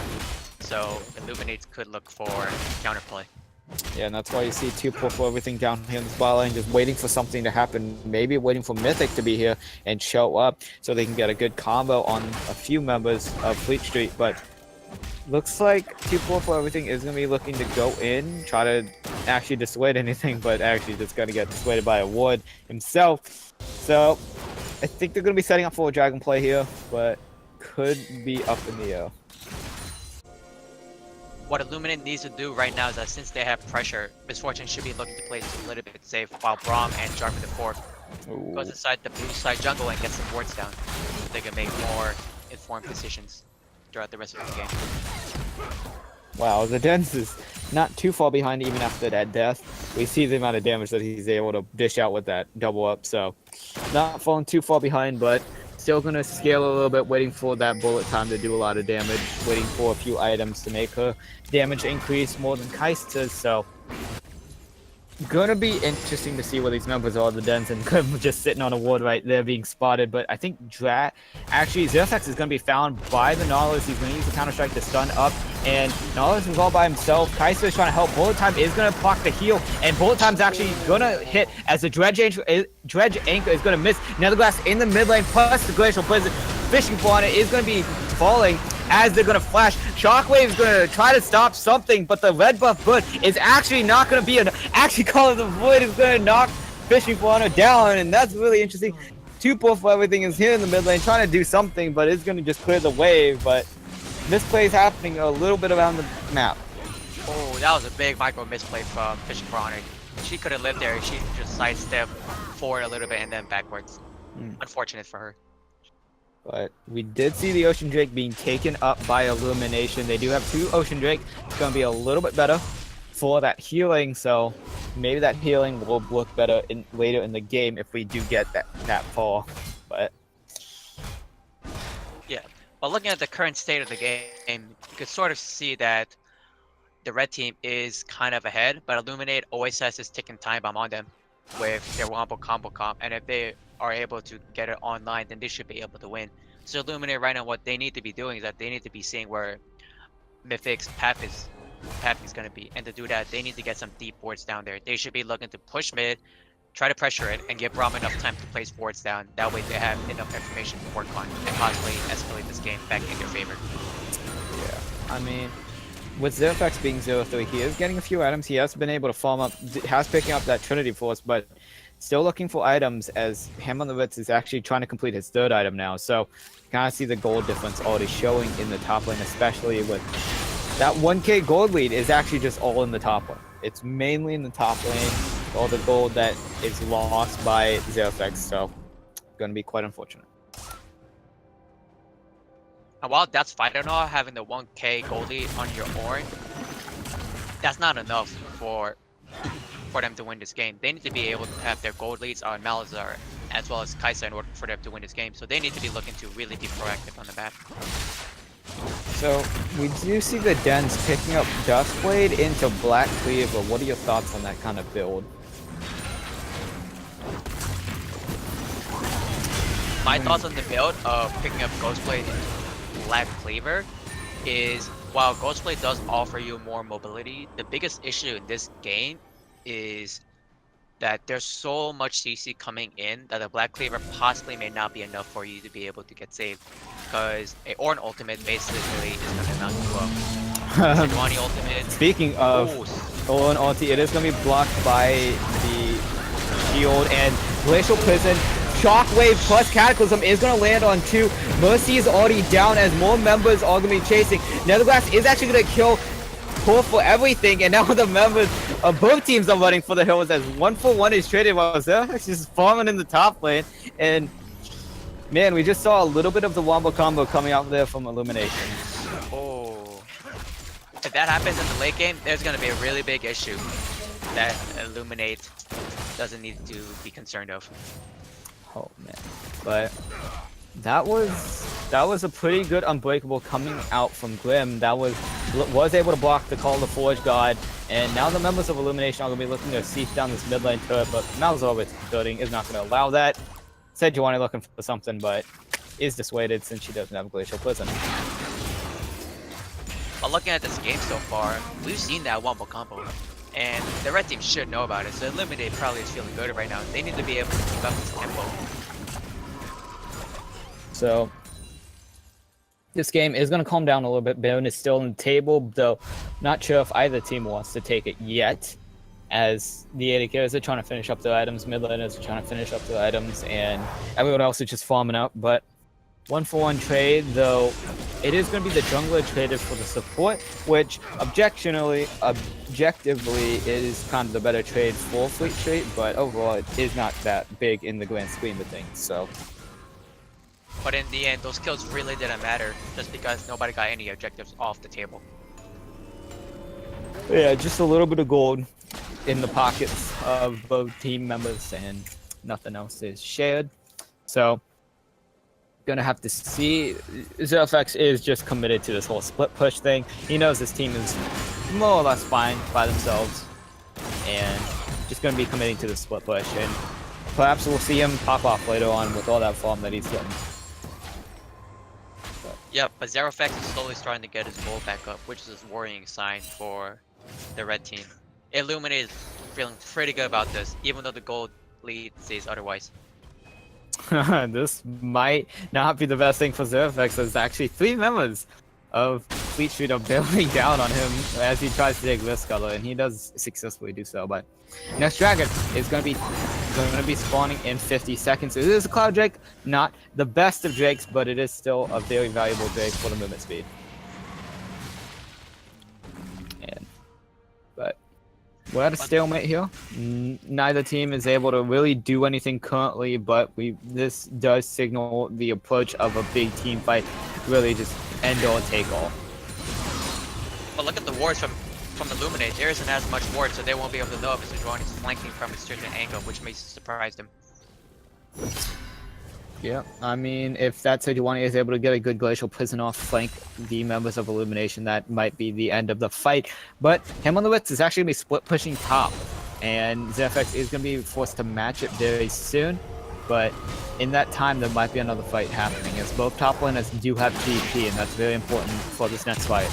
so Illuminates could look for counterplay. Yeah, and that's why you see 2 pull for everything down here in the spot lane, just waiting for something to happen, maybe waiting for Mythic to be here and show up so they can get a good combo on a few members of Fleet Street. But looks like 2 pull for everything is going to be looking to go in, try to actually dissuade anything, but actually just going to get dissuaded by a ward himself. So I think they're going to be setting up for a dragon play here, but could be up in the air. What Illuminate needs to do right now is that since they have pressure, Misfortune should be looking to play this a little bit safe, while Braum and Jarvan the Fourth goes inside the blue side jungle and gets some wards down, so they can make more informed decisions throughout the rest of the game. Wow, the Dens is not too far behind even after that death. We see the amount of damage that he's able to dish out with that double up, so not falling too far behind, but still going to scale a little bit, waiting for that bullet time to do a lot of damage, waiting for a few items to make her damage increase more than Geynksters, so gonna be interesting to see where these members are. The Dens and just sitting on a ward right there being spotted, but I think actually Xerxes is gonna be found by the Nautilus. He's gonna use the counter strike to stun up, and Nautilus is all by himself. Geynksters is trying to help. Bullet time is gonna block the heal, and Bullet time's actually gonna hit as the Dredge Anchor is gonna miss. Netherglass in the mid lane, plus the Glacial Blizzard fishing for on it is gonna be falling as they're gonna flash. Shockwave is gonna try to stop something, but the red buff Bud is actually not gonna be actually Call of the Void is gonna knock Fishing Fauna down, and that's really interesting. 2 pull for everything is here in the mid lane trying to do something, but it's gonna just clear the wave. But misplay is happening a little bit around the map. Oh, that was a big micro misplay from Fishing Fauna. She could have lived there. She just sidestepped forward a little bit and then backwards. Unfortunate for her. But we did see the Ocean Drake being taken up by Illumination. They do have 2 Ocean Drake. It's going to be a little bit better for that healing. So maybe that healing will look better later in the game if we do get that fall. But yeah, but looking at the current state of the game, you could sort of see that the red team is kind of ahead, but Illuminate always has this ticking time bomb on them with their Wombo combo comp, and if they are able to get it online, then they should be able to win. So Illuminate right now, what they need to be doing is that they need to be seeing where Mythic's path is going to be, and to do that, they need to get some deep wards down there. They should be looking to push mid, try to pressure it, and give Braum enough time to place wards down. That way they have enough information to work on and possibly escalate this game back in their favor. yeah, I mean, with Xerxes being 0-3, he is getting a few items. He has been able to farm up, picking up that Trinity Force, but still looking for items as Ham on the Ritz is actually trying to complete his 3rd item now. So kind of see the gold difference already showing in the top lane, especially with that 1k gold lead is actually just all in the top lane. It's mainly in the top lane, all the gold that is lost by ZeroFX, so going to be quite unfortunate. And while that's fine and all, having the 1k gold lead on your Ornn, that's not enough for them to win this game. They need to be able to have their gold leads on Malazar as well as Kai'Sa in order for them to win this game. So they need to be looking to really be proactive on the map. So we do see the Dens picking up Duskblade into Black Cleaver. What are your thoughts on that kind of build? My thoughts on the build of picking up Ghostblade into Black Cleaver is, while Ghostblade does offer you more mobility, the biggest issue in this game is that there's so much CC coming in that a Black Cleaver possibly may not be enough for you to be able to get saved. Because a Ornn ultimate basically is going to knock you up. Sejuani ultimate. Speaking of Ornn ulti, it is going to be blocked by the shield and Glacial Prison. Shockwave plus Cataclysm is going to land on 2. Mercy is already down as more members are going to be chasing. Netherglass is actually going to kill Pull for everything, and now the members of both teams are running for the hills as 1-for-1 is traded while Zerx is farming in the top lane. And man, we just saw a little bit of the wombo combo coming out there from Illumination. Oh. If that happens in the late game, there's going to be a really big issue that Illuminate doesn't need to be concerned of. Oh man, but that was a pretty good unbreakable coming out from Grim. That was able to block the Call of the Forge God, and now the members of Illumination are going to be looking to seep down this mid lane turret, but Malzahar with building is not going to allow that. Sejuani looking for something, but is dissuaded since she doesn't have Glacial Prison. But looking at this game so far, we've seen that wombo combo, and the red team should know about it, so Illuminate probably is feeling good right now. They need to be able to keep up this tempo. So this game is going to calm down a little bit. Baron is still on the table, though not sure if either team wants to take it yet, as the AD carriers are trying to finish up their items, mid laners are trying to finish up their items, and everyone else is just farming up. But 1-for-1 trade, though, it is going to be the jungler traded for the support, which objectively is kind of the better trade for Fleet Street, but overall it is not that big in the grand scheme of things. So. But in the end, those kills really didn't matter, just because nobody got any objectives off the table. Yeah, just a little bit of gold in the pockets of both team members, and nothing else is shared. So, gonna have to see. ZeroFX is just committed to this whole split push thing. He knows his team is more or less fine by themselves, and just gonna be committing to the split push. And perhaps we'll see him pop off later on with all that farm that he's getting. Yeah, but ZeroFX is slowly starting to get his gold back up, which is a worrying sign for the red team. Illuminate is feeling pretty good about this, even though the gold lead says otherwise. This might not be the best thing for ZeroFX, as actually 3 members of Fleet Street are bearing down on him as he tries to take this color, and he does successfully do so. But next dragon is going to be spawning in 50 seconds. It is a Cloud Drake, not the best of Drakes, but it is still a very valuable Drake for the movement speed. But we're at a stalemate here. Neither team is able to really do anything currently, but this does signal the approach of a big team fight, really just end all take all. But look at the wards from Illuminate. There isn't as much ward, so they won't be able to know if Sejuani is flanking from a certain angle, which may surprise them. Yeah, I mean, if that Sejuani is able to get a good Glacial Prison off flank the members of Illumination, that might be the end of the fight. But him on the Wits is actually going to be split pushing top, and ZeroFX is going to be forced to match it very soon. But in that time, there might be another fight happening, as both top laners do have TP, and that's very important for this next fight.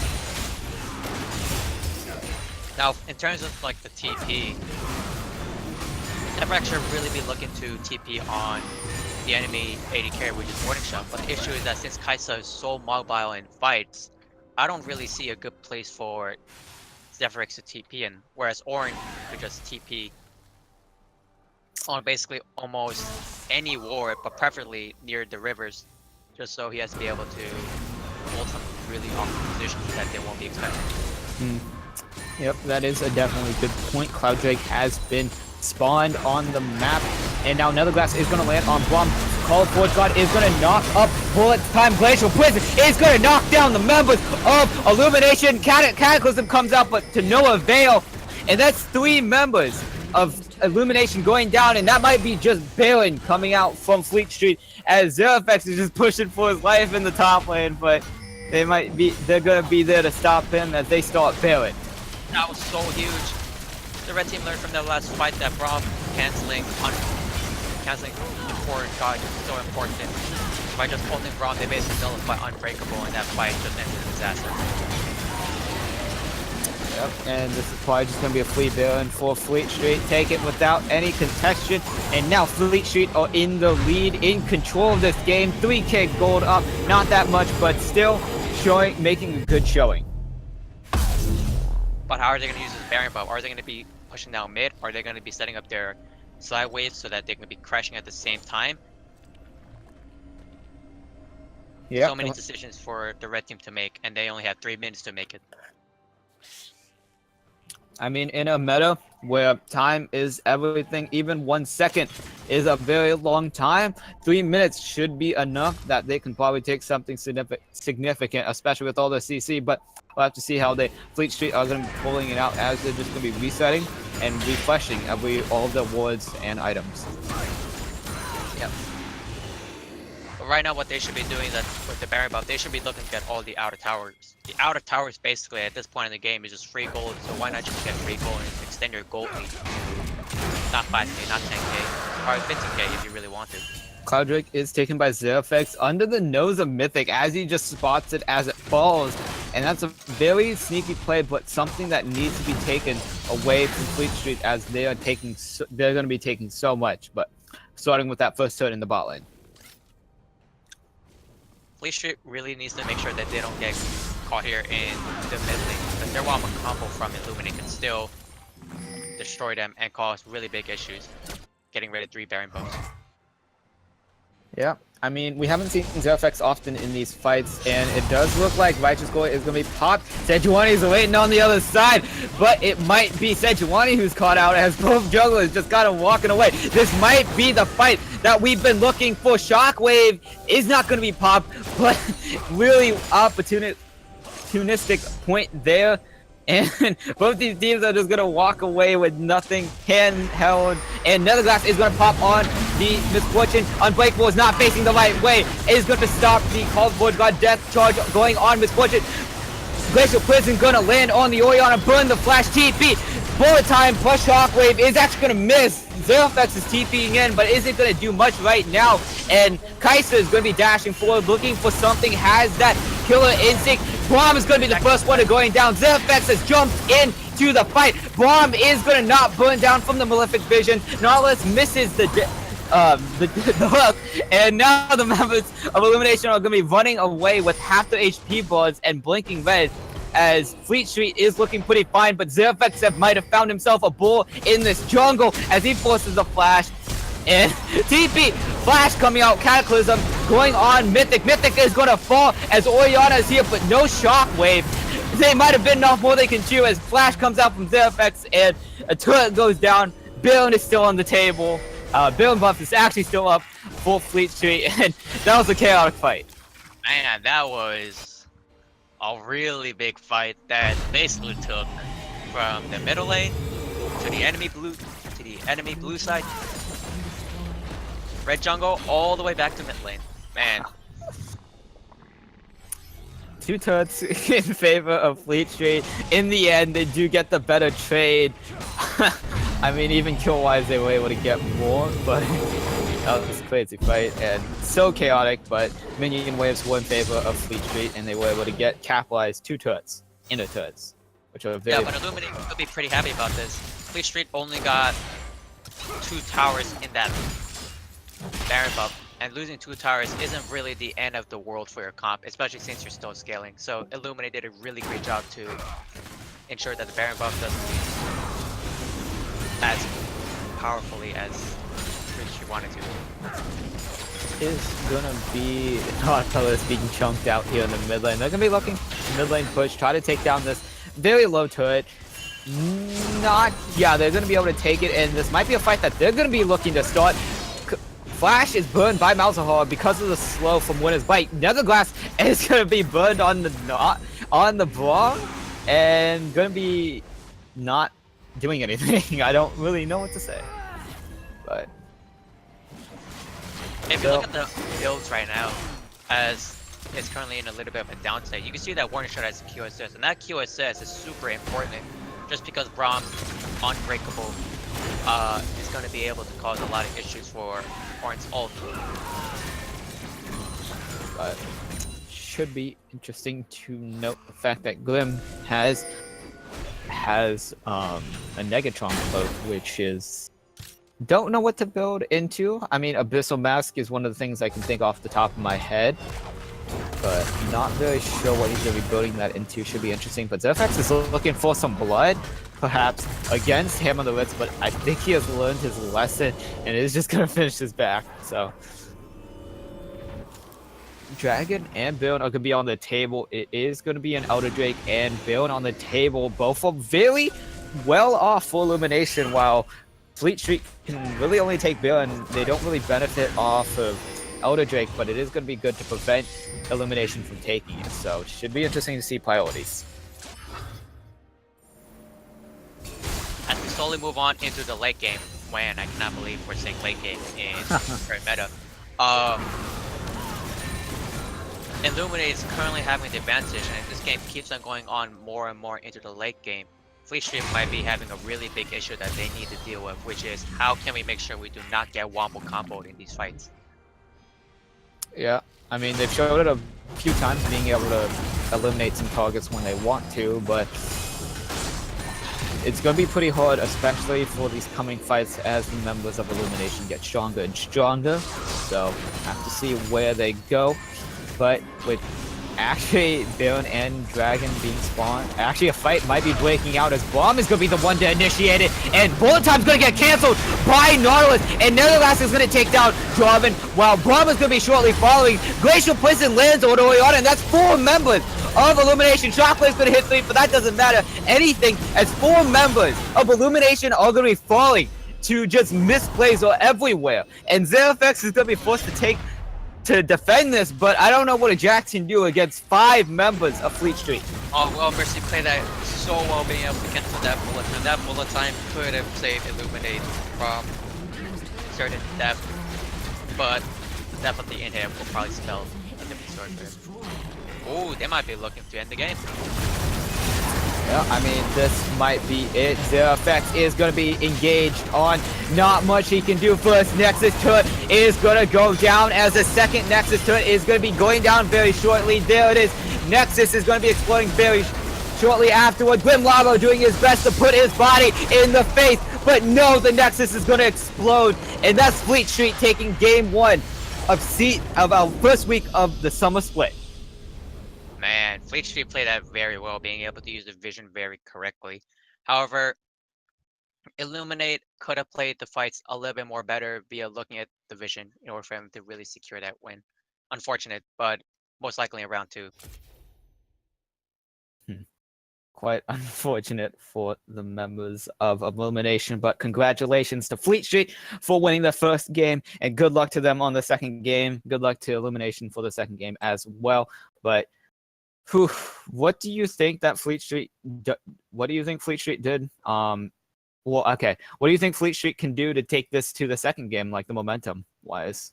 Now, in terms of like the TP, ZeroFX should really be looking to TP on the enemy AD carry, which is Morning Shot. But the issue is that since Kai'Sa is so mobile in fights, I don't really see a good place for ZeroFX to TP in, whereas Ornn could just TP. on basically almost any ward, but preferably near the rivers, just so he has to be able to hold some really awkward positions that they won't be expecting. Yep, that is a definitely good point. Cloud Drake has been spawned on the map, and now Another Glass is going to land on Blum. Call Forge God is going to knock up Bullet Time. Glacial Prison is going to knock down the members of Illumination. Cataclysm comes out, but to no avail. And that's 3 members of Illumination going down, and that might be just Balin coming out from Fleet Street as Zerafex is just pushing for his life in the top lane, but they're going to be there to stop him as they start Balin. That was so huge. The red team learned from their last fight that Braum canceling important God is so important. By just holding Braum, they basically nullify Unbreakable, and that fight just ended in disaster. Yep, and this is probably just going to be a Fleet Baron for Fleet Street. Take it without any contestation, and now Fleet Street are in the lead, in control of this game. 3k gold up, not that much, but still making a good showing. But how are they going to use this Baron buff? Are they going to be pushing down mid? Are they going to be setting up their side waves so that they can be crashing at the same time? Yeah. So many decisions for the red team to make, and they only have 3 minutes to make it. I mean, in a meta where time is everything, even 1 second is a very long time, 3 minutes should be enough that they can probably take something significant, especially with all the CC, but we'll have to see how Fleet Street are going to be pulling it out, as they're just going to be resetting and refreshing all of the wards and items. Yep. But right now what they should be doing is that with the Baron buff, they should be looking to get all the outer towers. The outer towers basically at this point in the game is just free gold, so why not just get free gold and extend your gold lead? Not 5k, not 10k, or 15k if you really want to. Cloud Drake is taken by Zerafex under the nose of Mythic as he just spots it as it falls. And that's a very sneaky play, but something that needs to be taken away from Fleet Street as they're going to be taking so much. But starting with that first turn in the bot lane. Fleet Street really needs to make sure that they don't get caught here in the mid lane, because their Wama combo from Illuminate can still destroy them and cause really big issues getting rid of 3 Baron buffs. Yeah, I mean, we haven't seen Zerafex often in these fights, and it does look like Righteous Glory is going to be popped. Sejuani is waiting on the other side, but it might be Sejuani who's caught out as both jugglers just got him walking away. This might be the fight that we've been looking for. Shockwave is not going to be popped, but really opportunistic point there. And both these teams are just going to walk away with nothing handheld. And Nether Glass is going to pop on the Misfortune. Unbreakable is not facing the right way. It is going to stop the Call Forge God Death Charge going on Misfortune. Glacial Prison going to land on the Orion and burn the Flash TP. Bullet Time plus Shockwave is actually going to miss. Zerafex is TPing in, but isn't going to do much right now. And Geynksters is going to be dashing forward, looking for something, has that killer instinct. Braum is going to be the first one to going down. Zerafex has jumped into the fight. Braum is going to not burn down from the Malefic Vision. Nautilus misses the hook, and now the members of Illumination are going to be running away with half their HP bars and blinking red, as Fleet Street is looking pretty fine, but Zerafex might have found himself a bull in this jungle as he forces a flash. And TP Flash coming out, Cataclysm going on Mythic. Mythic is going to fall as Oriana is here, but no Shockwave. They might have been enough more they can chew as Flash comes out from Zerafex and a turret goes down. Baron is still on the table. Baron buff is actually still up for Fleet Street, and that was a chaotic fight. Man, that was a really big fight that basically took from the middle lane to the enemy blue side, red jungle, all the way back to mid lane. Man. 2 turrets in favor of Fleet Street. In the end, they do get the better trade. I mean, even kill-wise, they were able to get more, but that was a crazy fight and so chaotic. But minion waves were in favor of Fleet Street, and they were able to capitalize 2 turrets, inner turrets, which are very. Yeah, but Illuminate could be pretty happy about this. Fleet Street only got 2 towers in that Baron buff, and losing 2 towers isn't really the end of the world for your comp, especially since you're still scaling. So Illuminate did a really great job to ensure that the Baron buff doesn't lose as powerfully as she wanted to. Is gonna be Nautilus being chunked out here in the mid lane. They're gonna be looking mid lane push, try to take down this very low turret. They're gonna be able to take it, and this might be a fight that they're gonna be looking to start. Flash is burned by Malzahar because of the slow from Winter's Bite. Netherglass is gonna be burned on the Braum, and gonna be not doing anything. I don't really know what to say, but. If you look at the builds right now, as it's currently in a little bit of a down state, you can see that warning shot has a Q assist, and that Q assist is super important just because Braum's unbreakable is going to be able to cause a lot of issues for Ornn's ult. But should be interesting to note the fact that Glim has a Negatron boat, which is. Don't know what to build into. I mean, Abyssal Mask is one of the things I can think off the top of my head, but not very sure what he's going to be building that into. Should be interesting. But Zephyx is looking for some blood, perhaps, against Hammer the Wits, but I think he has learned his lesson and is just going to finish his back. So, Dragon and Baron are going to be on the table. It is going to be an Elder Drake and Baron on the table. Both are very well off for Illumination, while Fleet Street can really only take Baron. They don't really benefit off of Elder Drake, but it is going to be good to prevent Illumination from taking it. So it should be interesting to see priorities. As we slowly move on into the late game, when I cannot believe we're saying late game in current meta, Illuminate is currently having the advantage, and if this game keeps on going on more and more into the late game, Fleet Street might be having a really big issue that they need to deal with, which is how can we make sure we do not get wombo comboed in these fights? Yeah, I mean, they've showed it a few times being able to eliminate some targets when they want to, but it's going to be pretty hard, especially for these coming fights as the members of Illumination get stronger and stronger. So, have to see where they go. But with actually Baron and Dragon being spawned, actually a fight might be breaking out as Braum is going to be the one to initiate it, and Bullet Time's going to get cancelled by Nautilus, and Netherglass is going to take down Jarvan, while Braum is going to be shortly following. Glacial Prison lands on Oriana, and that's 4 members of Illumination. Shockwave's going to hit 3, but that doesn't matter anything, as 4 members of Illumination are going to be falling to just misplays or everywhere, and Zerafex is going to be forced to defend this, but I don't know what a Jax can do against 5 members of Fleet Street. Oh, well, Mercy played that so well, being able to cancel that bullet time. That bullet time could have saved Illuminate from certain death, but the death of the in-hit will probably spell a different story for him. Oh, they might be looking to end the game. Yeah, I mean, this might be it. Zerafex is going to be engaged on. Not much he can do first. Nexus turret is going to go down, as the second Nexus turret is going to be going down very shortly. There it is. Nexus is going to be exploding very shortly afterward. Grim Lavo doing his best to put his body in the face, but no, the Nexus is going to explode, and that's Fleet Street taking game 1 of our first week of the summer split. Man, Fleet Street played that very well, being able to use the vision very correctly. However, Illuminate could have played the fights a little bit more better via looking at the vision in order for him to really secure that win. Unfortunate, but most likely in round 2. Quite unfortunate for the members of Illumination, but congratulations to Fleet Street for winning the first game, and good luck to them on the second game. Good luck to Illumination for the second game as well. But what do you think that Fleet Street? What do you think Fleet Street did? Well, okay. What do you think Fleet Street can do to take this to the second game, like the momentum wise?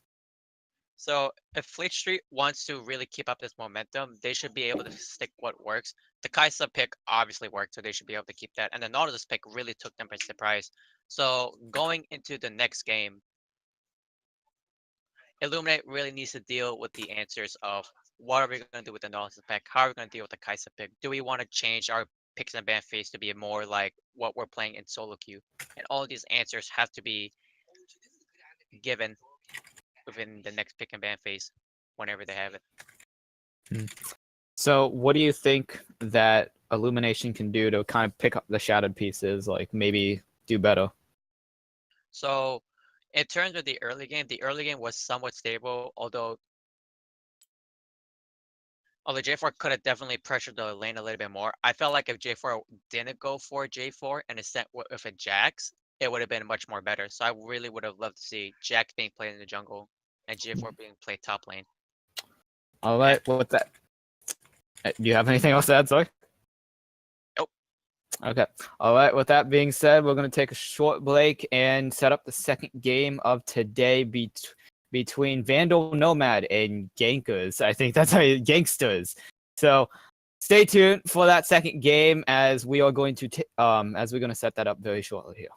So if Fleet Street wants to really keep up this momentum, they should be able to stick what works. The Kaisa pick obviously worked, so they should be able to keep that. And the Nautilus pick really took them by surprise. So going into the next game, Illuminate really needs to deal with the answers of what are we going to do with the Nautilus pick? How are we going to deal with the Kaisa pick? Do we want to change our picks and ban phase to be more like what we're playing in solo queue? And all these answers have to be given within the next pick and ban phase whenever they have it. So what do you think that Illumination can do to kind of pick up the shattered pieces, like maybe do better? So in terms of the early game was somewhat stable, although J4 could have definitely pressured the lane a little bit more. I felt like if J4 didn't go for J4 and instead with a Jax, it would have been much more better. So I really would have loved to see Jax being played in the jungle and J4 being played top lane. All right, well, with that, do you have anything else to add, Zoe? Nope. Okay. All right. With that being said, we're going to take a short break and set up the second game of today between Vandal, Nomad, and Geynksters. I think that's how Geynksters. So stay tuned for that second game as we are going to set that up very shortly here.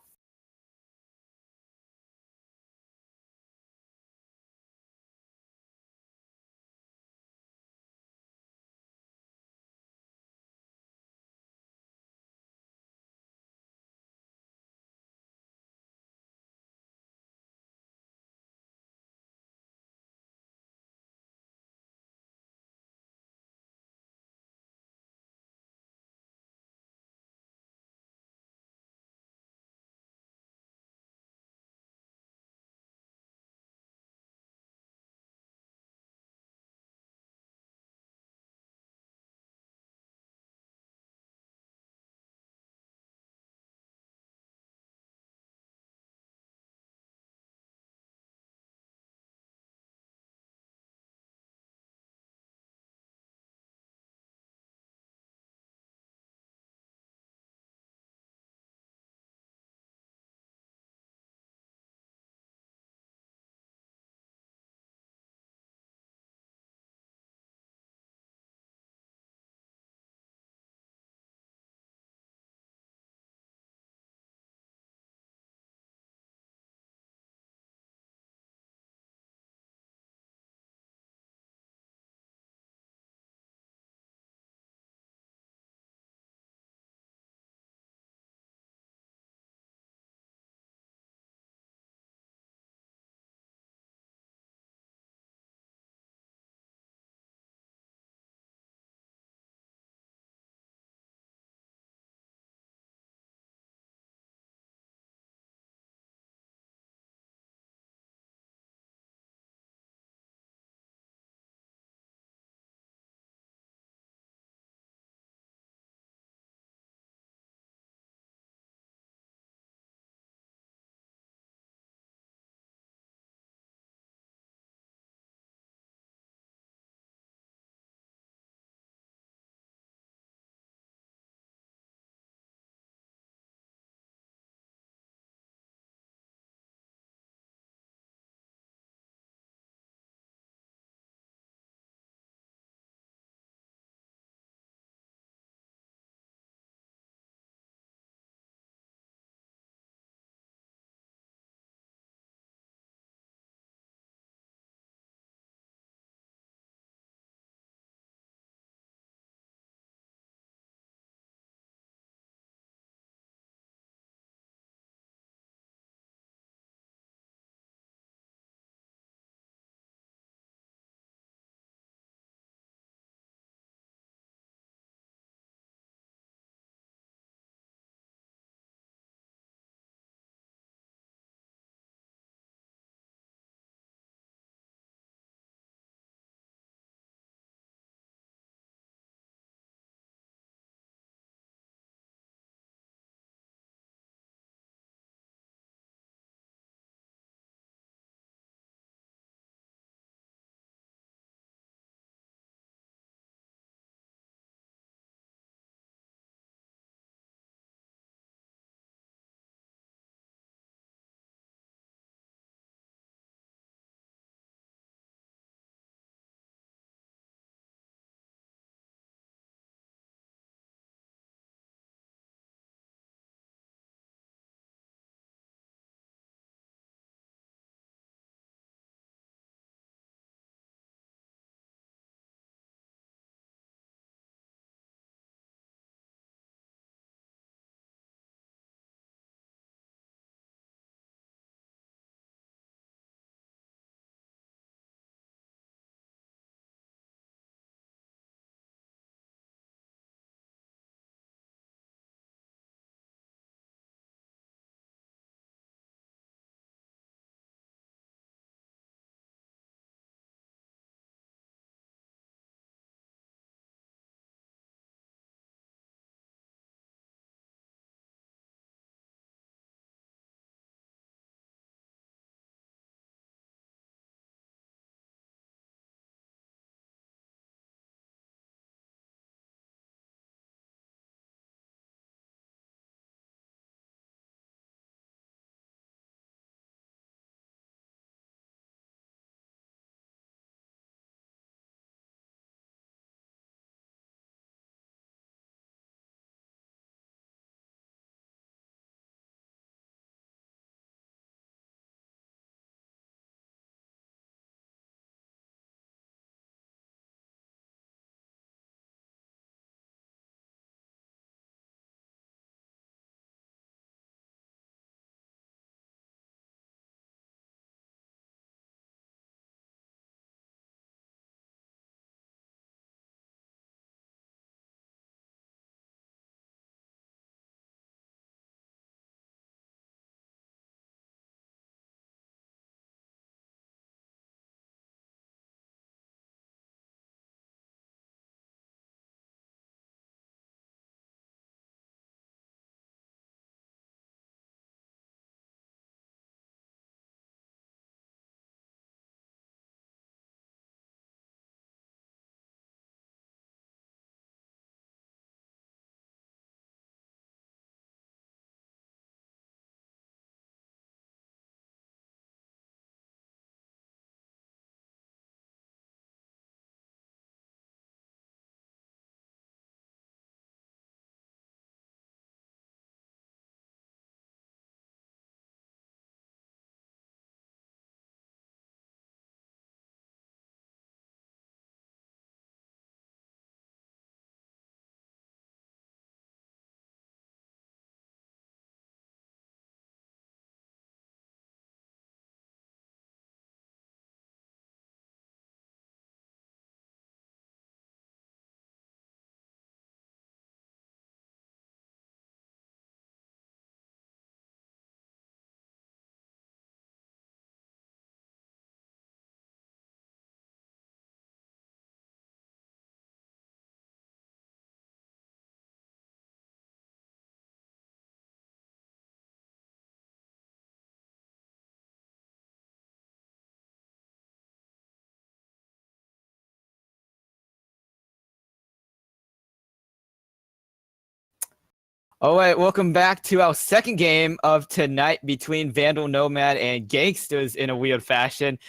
All right, welcome back to our second game of tonight between Vandal, Nomad, and Geynksters in a weird fashion.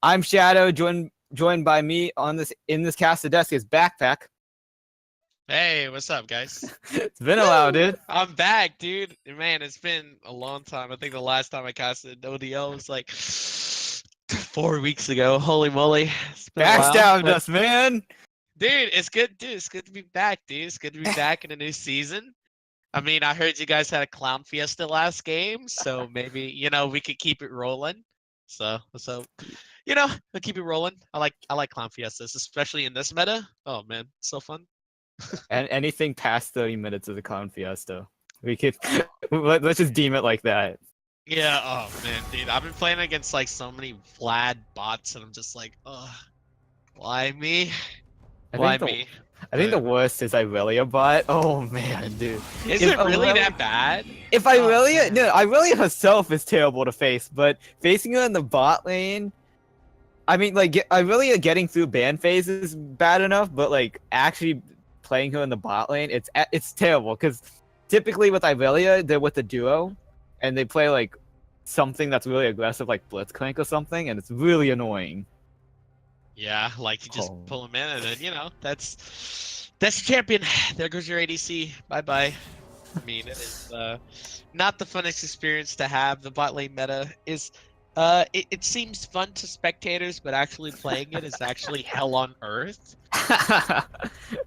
I'm Shadow, joined by me on this in this cast of desk is Backpack. Hey, what's up, guys? It's been a while, dude. I'm back, dude. Man, it's been a long time. I think the last time I casted ODL was like 4 weeks ago. Holy moly. It's been a while. Backstabbed But, us, man. dude, it's good, dude. It's good to be back, dude. It's good to be back in a new season. I mean, I heard you guys had a clown fiesta last game, so maybe, we could keep it rolling. So, we'll keep it rolling. I like clown fiestas, especially in this meta. Oh man, so fun. And anything past 30 minutes of the Clown Fiesta. We could let's just deem it like that. Yeah, oh man, dude, I've been playing against like so many Vlad bots, and I'm just like, oh, why me? Why me? I think the worst is Irelia bot. Oh man, dude. Is it really that bad? If Irelia, no, Irelia herself is terrible to face, but facing her in the bot lane, I mean, like, Irelia getting through ban phase is bad enough, but like actually playing her in the bot lane, it's terrible because typically with Irelia, they're with a duo, and they play like something that's really aggressive, like Blitzcrank or something, and it's really annoying. Yeah, like you just pull him in, and then that's champion. There goes your ADC. Bye bye. I mean, it is not the funnest experience to have. The bot lane meta is. It seems fun to spectators, but actually playing it is actually hell on earth. It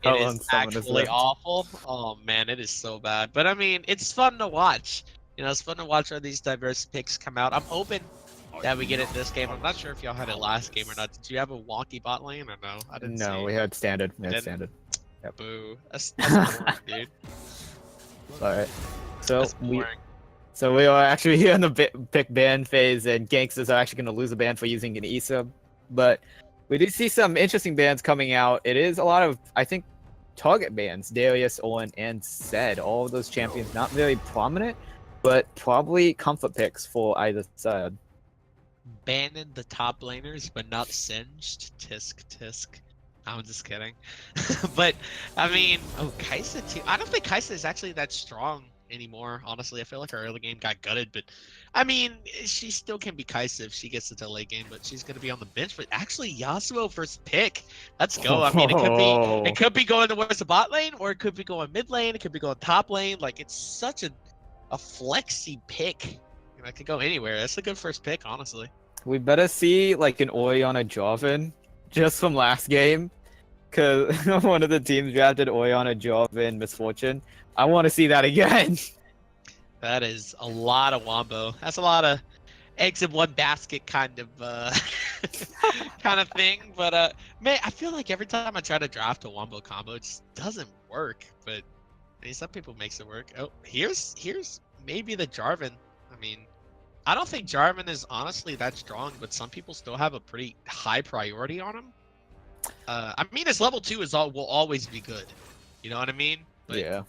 is actually awful. Oh man, it is so bad. But I mean, it's fun to watch. It's fun to watch all these diverse picks come out. I'm hoping that we get it this game. I'm not sure if y'all had it last game or not. Did you have a wonky bot lane or no? I didn't. No, we had standard. We had standard. Yep. Boo. That's boring, dude. All right. So we are actually here in the pick ban phase, and Geynksters are actually going to lose a ban for using an E-sub. But we do see some interesting bans coming out. It is a lot of, I think, target bans. Darius, Owen, and Zed. All of those champions not very prominent, but probably comfort picks for either side. Banning the top laners, but not singed. Tisk. I'm just kidding. But, I mean, Kai'Sa too. I don't think Kai'Sa is actually that strong anymore. Honestly, I feel like her early game got gutted, but I mean, she still can be Kai'Sa if she gets into late game, but she's gonna be on the bench. But actually, Yasuo first pick. Let's go. I mean, it could be going towards the bot lane, or it could be going mid lane. It could be going top lane. Like, it's such a flexy pick. It could go anywhere. That's a good first pick, honestly. We better see like an Orianna Jarvan just from last game, because one of the teams drafted Orianna Jarvan Misfortune. I want to see that again. That is a lot of wombo. That's a lot of eggs in one basket kind of thing. But man, I feel like every time I try to draft a wombo combo, it just doesn't work. But I mean, some people makes it work. Oh, here's maybe the Jarvan. I mean, I don't think Jarvan is honestly that strong, but some people still have a pretty high priority on him. I mean, his level 2 will always be good. You know what I mean? But yeah.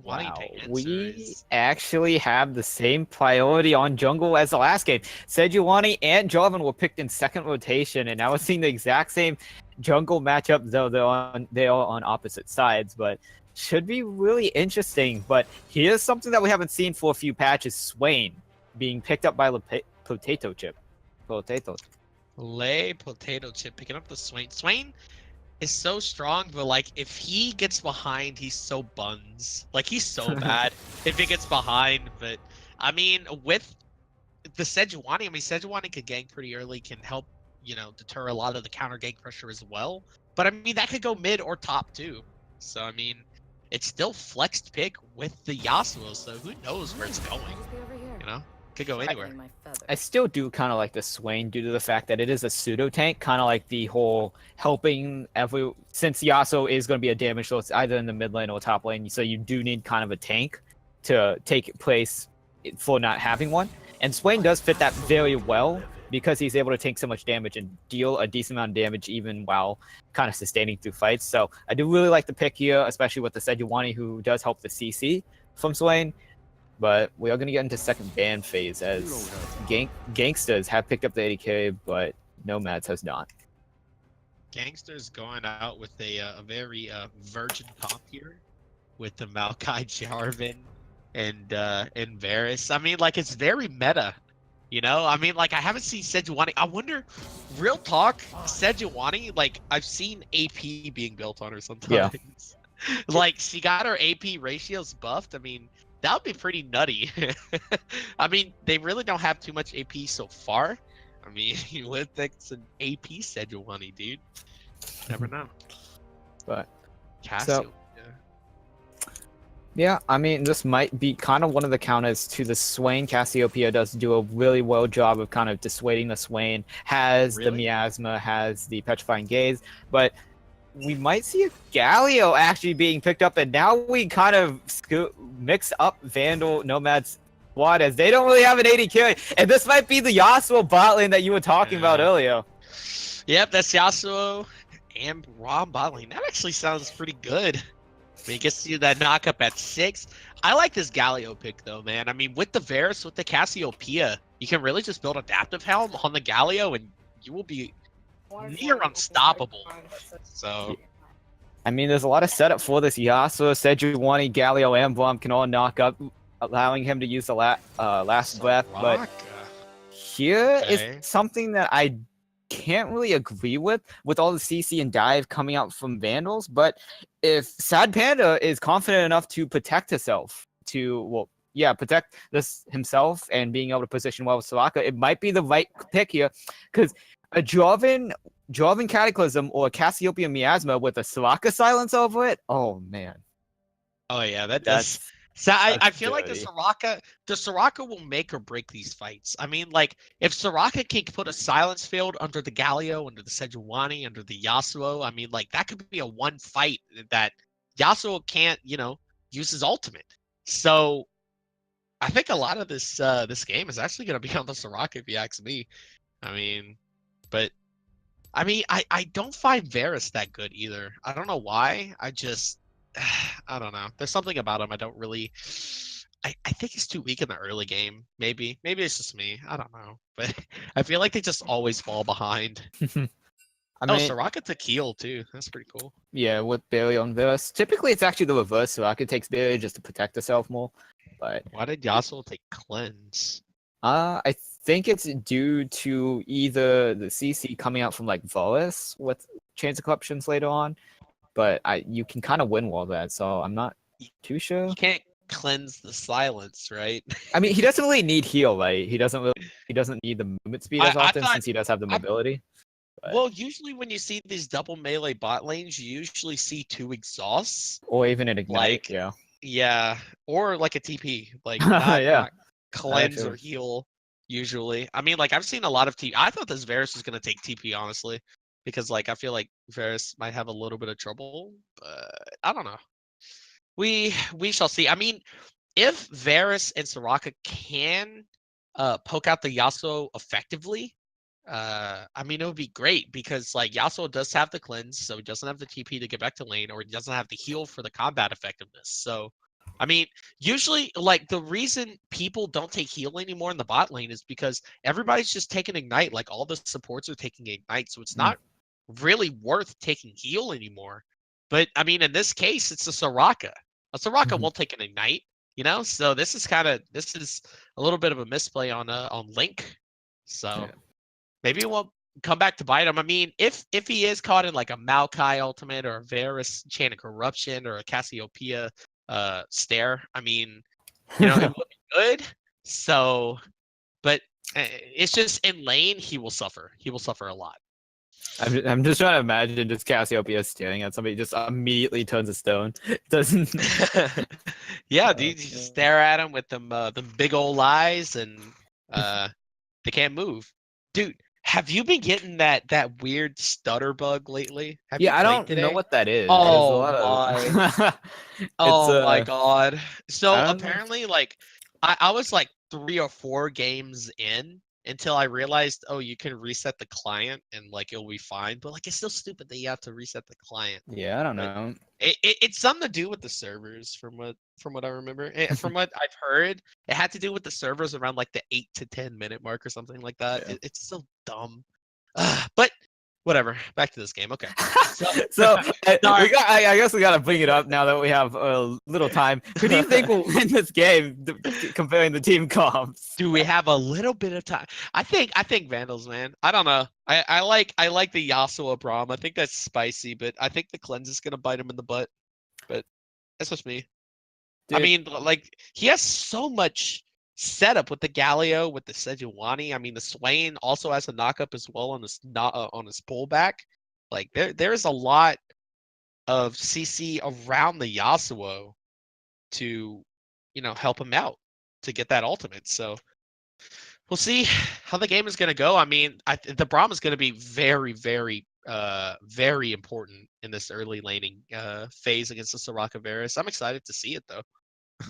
Wow, we actually have the same priority on jungle as the last game. Sejuani and Jarvan were picked in second rotation, and now we're seeing the exact same jungle matchup, though they are on opposite sides, but should be really interesting. But here's something that we haven't seen for a few patches: Swain being picked up by Potato Chip. Potato Chip picking up the Swain. Swain is so strong, but like if he gets behind, he's so buns. Like he's so bad if he gets behind. But I mean, with the Sejuani, Sejuani could gank pretty early, can help, deter a lot of the counter gank pressure as well. But I mean, that could go mid or top too. So I mean, it's still flexed pick with the Yasuo. So who knows where it's going? Could go anywhere. I still do kind of like the Swain due to the fact that it is a pseudo tank, kind of like the whole helping since Yasuo is going to be a damage source either in the mid lane or top lane, so you do need kind of a tank to take place for not having one. And Swain does fit that very well because he's able to take so much damage and deal a decent amount of damage even while kind of sustaining through fights. So I do really like the pick here, especially with the Sejuani, who does help the CC from Swain. But we are going to get into second ban phase as Geynksters have picked up the 80k, but Nomads has not. Geynksters going out with a very virgin comp here. with the Maokai Jarvan and Varus. I mean, like it's very meta. You know, I mean, like I haven't seen Sejuani. I wonder, real talk, Sejuani. Like I've seen AP being built on her Yeah. sometimes. Like she got her AP ratios buffed. I mean, that would be pretty nutty. I mean, they really don't have too much AP so far. I mean, what it's an AP Sejuani, dude. Never know. But Casio. yeah, I mean, this might be kind of one of the counters to the Swain. Cassiopeia does do a really well job of kind of dissuading the Swain, has the Miasma, has the Petrifying Gaze, but we might see a Galio actually being picked up, and now we kind of mix up Vandal Nomad's squad as they don't really have an 80 carry, and this might be the Yasuo bot lane that you were talking about earlier. Yep, that's Yasuo and Rom bot lane. That actually sounds pretty good. I mean, it gets you that knock up at 6. I like this Galio pick though, man. I mean, with the Varus, with the Cassiopeia, you can really just build Adaptive Helm on the Galio, and you will be near unstoppable. So, I mean, there's a lot of setup for this. Yasuo, Sejuani, Galio, and Blum can all knock up, allowing him to use the last breath. But here is something that I can't really agree with all the CC and dive coming out from Vandals. But if Sad Panda is confident enough to protect herself, protect this himself and being able to position well with Soraka, it might be the right pick here, because a Jarvan Cataclysm or a Cassiopeia Miasma with a Soraka silence over it. Oh man. Oh yeah, that's. So I feel like the Soraka will make or break these fights. I mean, like if Soraka can put a silence field under the Galio, under the Sejuani, under the Yasuo, I mean, like that could be a one fight that Yasuo can't, use his ultimate. So I think a lot of this game is actually going to be on the Soraka, if you ask me. I mean, but I mean, I don't find Varus that good either. I don't know why. I don't know. There's something about him I don't really. I think he's too weak in the early game. Maybe it's just me. I don't know. But I feel like they just always fall behind. Soraka took heal too. That's pretty cool. Yeah, with barrier on Varus. Typically, it's actually the reverse. Soraka takes barrier just to protect herself more. But why did Yasuo take cleanse? I think it's due to either the CC coming out from like Varus with Chains of Corruptions later on. But you can kind of win wall that, so I'm not too sure. You can't cleanse the silence, right? I mean, he doesn't really need heal, right? He doesn't need the movement speed as often since he does have the mobility. Well, usually when you see these double melee bot lanes, you usually see 2 exhausts. Or even an ignite, Yeah, or like a TP, like not, yeah. not cleanse or heal usually. I mean, like I've seen a lot of TP. I thought this Varus was going to take TP, honestly. Because like I feel like Varus might have a little bit of trouble, but I don't know. We shall see. I mean, if Varus and Soraka can poke out the Yasuo effectively, I mean it would be great because like Yasuo does have the cleanse, so he doesn't have the TP to get back to lane, or he doesn't have the heal for the combat effectiveness. So I mean, usually like the reason people don't take heal anymore in the bot lane is because everybody's just taking ignite. Like all the supports are taking ignite, so it's not really worth taking heal anymore. But I mean, in this case, it's a Soraka. A Soraka won't take an ignite, So this is a little bit of a misplay on Link. So maybe it won't come back to bite him. I mean, if he is caught in like a Maokai ultimate or a Varus Chain of Corruption or a Cassiopeia stare, I mean, it would be good. So, but it's just in lane he will suffer. He will suffer a lot. I'm just trying to imagine just Cassiopeia staring at somebody, just immediately turns to stone. Doesn't. Yeah, dude, you just stare at him with them big old eyes, and they can't move. Dude, have you been getting that weird stutter bug lately? I don't know what that is. Oh my! My god! So apparently, like, I was like 3 or 4 games in until I realized, you can reset the client and like it'll be fine. But like, it's still stupid that you have to reset the client. Yeah, I don't know. It's something to do with the servers, from what I remember. From what I've heard, it had to do with the servers around like the 8 to 10 minute mark or something like that. Yeah. It's so dumb. But Whatever. Back to this game. Okay. So Sorry. I guess we gotta bring it up now that we have a little time. Who do you think will win this game? Comparing the team comps. Do we have a little bit of time? I think Vandals, man. I don't know. I like the Yasuo Braum. I think that's spicy, but I think the cleanse is gonna bite him in the butt. But that's just me. I Dude. mean, like he has so much setup with the Galio, with the Sejuani. I mean, the Swain also has a knockup as well on his pullback. Like there's a lot of CC around the Yasuo to, help him out to get that ultimate. So we'll see how the game is going to go. I mean, the Braum is going to be very, very, very important in this early laning phase against the Soraka Varus. I'm excited to see it though.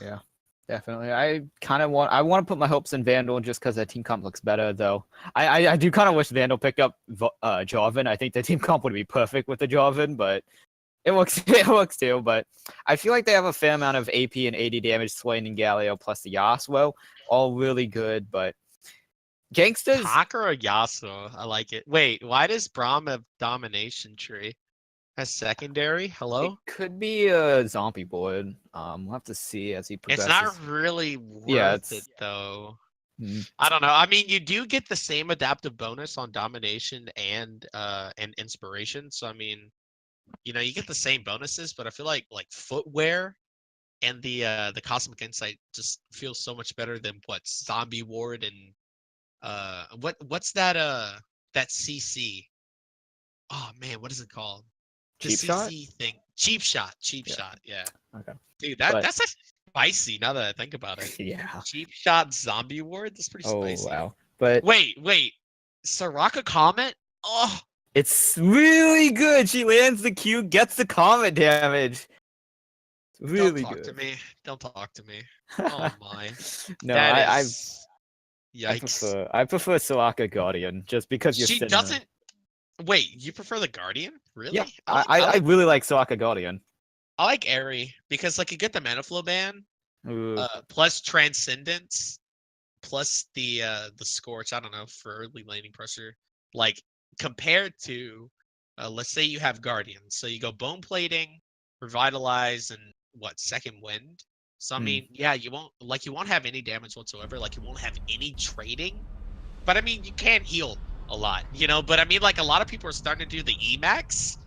Yeah, definitely. I want to put my hopes in Vandal just because the team comp looks better, though. I do kind of wish Vandal picked up Jarvan. I think the team comp would be perfect with the Jarvan, but it works. It works too. But I feel like they have a fair amount of AP and AD damage, Swain and Galio, plus the Yasuo, all really good. But Geynksters. Hacker or Yasuo? I like it. Wait, why does Braum have domination tree? As secondary? Hello? It could be a zombie board. We'll have to see as he progresses. It's not really worth it though. I don't know. I mean, you do get the same adaptive bonus on domination and inspiration. So I mean, you get the same bonuses, but I feel like footwear and the cosmic insight just feels so much better than what zombie ward and what's that CC? Oh man, what is it called? The Cheap shot? CC thing. Cheap shot. Yeah. Okay. Dude, that's actually spicy now that I think about it. Yeah. Cheap shot zombie ward? That's pretty spicy. Oh wow. But Wait. Soraka comment? Oh, it's really good. She lands the Q, gets the comet damage. Really don't talk good. to me. Don't talk to me. Oh my. No, Yikes. I prefer Soraka Guardian just because you're She sitting doesn't. Wait, you prefer the Guardian? Really? Yeah, I really like Soraka Guardian. I like Airy because you get the mana flow ban, Ooh. plus Transcendence, plus the Scorch. I don't know, for early laning pressure. Like compared to, let's say you have Guardian, so you go Bone Plating, Revitalize, and Second Wind. So I mean, yeah, you won't have any damage whatsoever. Like you won't have any trading, but I mean you can heal a lot, But I mean, a lot of people are starting to do the Emax.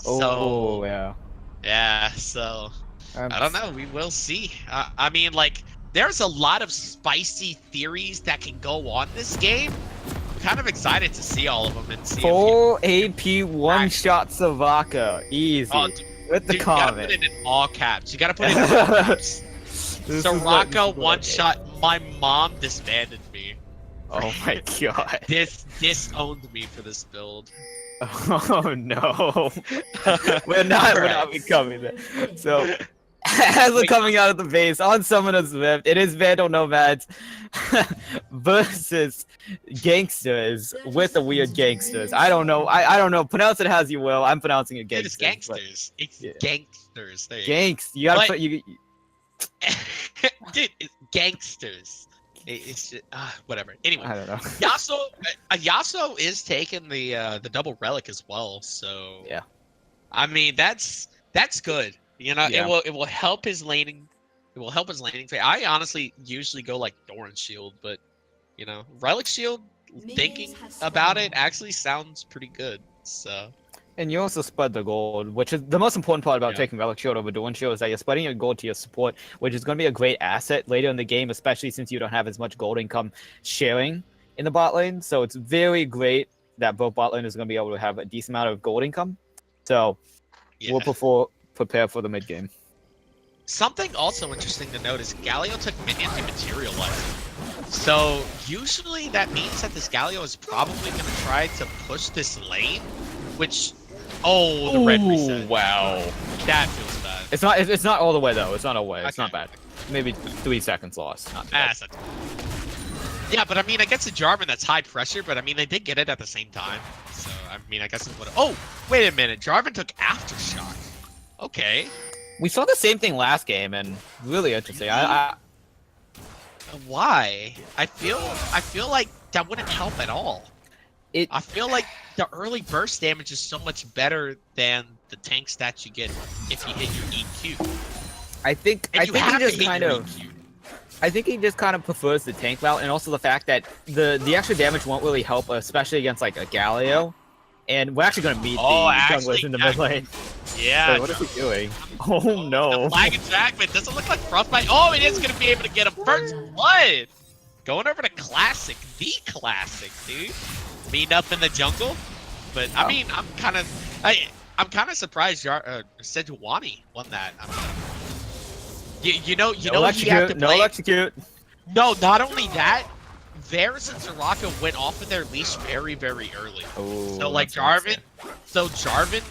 Oh yeah. Yeah, so I don't know. We will see. I mean, there's a lot of spicy theories that can go on this game. I'm kind of excited to see all of them and see. Full AP one shot Soraka, easy with the dude, comment. You gotta put it in all caps. You gotta put it in all caps. Soraka one shot. My mom disbanded me. Oh my god. This disowned me for this build. Oh no. we're not becoming that. So as we're coming out of the base on Summoner's Rift, it is Vandal Nomads versus Geynksters with the weird Geynksters. I don't know. I don't know. Pronounce it as you will. I'm pronouncing it Geynksters. It's Geynksters. It's Geynksters. There You gotta put you. Dude, it's Geynksters. It's just, whatever. Anyway, I don't know. Yasuo is taking the double relic as well. So yeah, I mean that's good. Yeah. It will help his laning. It will help his laning phase. I honestly usually go Doran Shield, but Relic Shield. Thinking about it actually sounds pretty good. So. And you also spread the gold, which is the most important part about taking Relic Shield over Dawn Shield, is that you're spreading your gold to your support, which is going to be a great asset later in the game, especially since you don't have as much gold income sharing in the bot lane. So it's very great that both bot lane is going to be able to have a decent amount of gold income. So we'll prepare for the mid game. Something also interesting to note is Galio took minion dematerializing. So usually that means that this Galio is probably going to try to push this lane, which... Oh, the red reset. Wow. That feels bad. It's not all the way though. It's not all the way. It's not bad. Maybe 3 seconds lost. Not bad. Yeah, but I mean, I guess a Jarvan that's high pressure, but I mean, they did get it at the same time. So I mean, I guess it would. Oh, wait a minute. Jarvan took aftershock. Okay. We saw the same thing last game, and really interesting. Why? I feel like that wouldn't help at all. I feel like the early burst damage is so much better than the tank stats you get if you hit your EQ. I think And you have he to just hit kind your of. EQ. I think he just kind of prefers the tank route, and also the fact that the extra damage won't really help, especially against like a Galio. And we're actually going to meet the junglers in the mid lane. Yeah. Wait, what is he doing? Oh no! The flag attack, but it doesn't look like Frostbite. Oh, it is going to be able to get him first blood. Going over to Classic, the Classic, dude. Meeting up in the jungle, but I mean, I'm kind of surprised Sejuani won that. I mean, you know, he had to play. No execute. No, not only that, Varus and Soraka went off of their leash very, very early. Oh, So like Jarvan,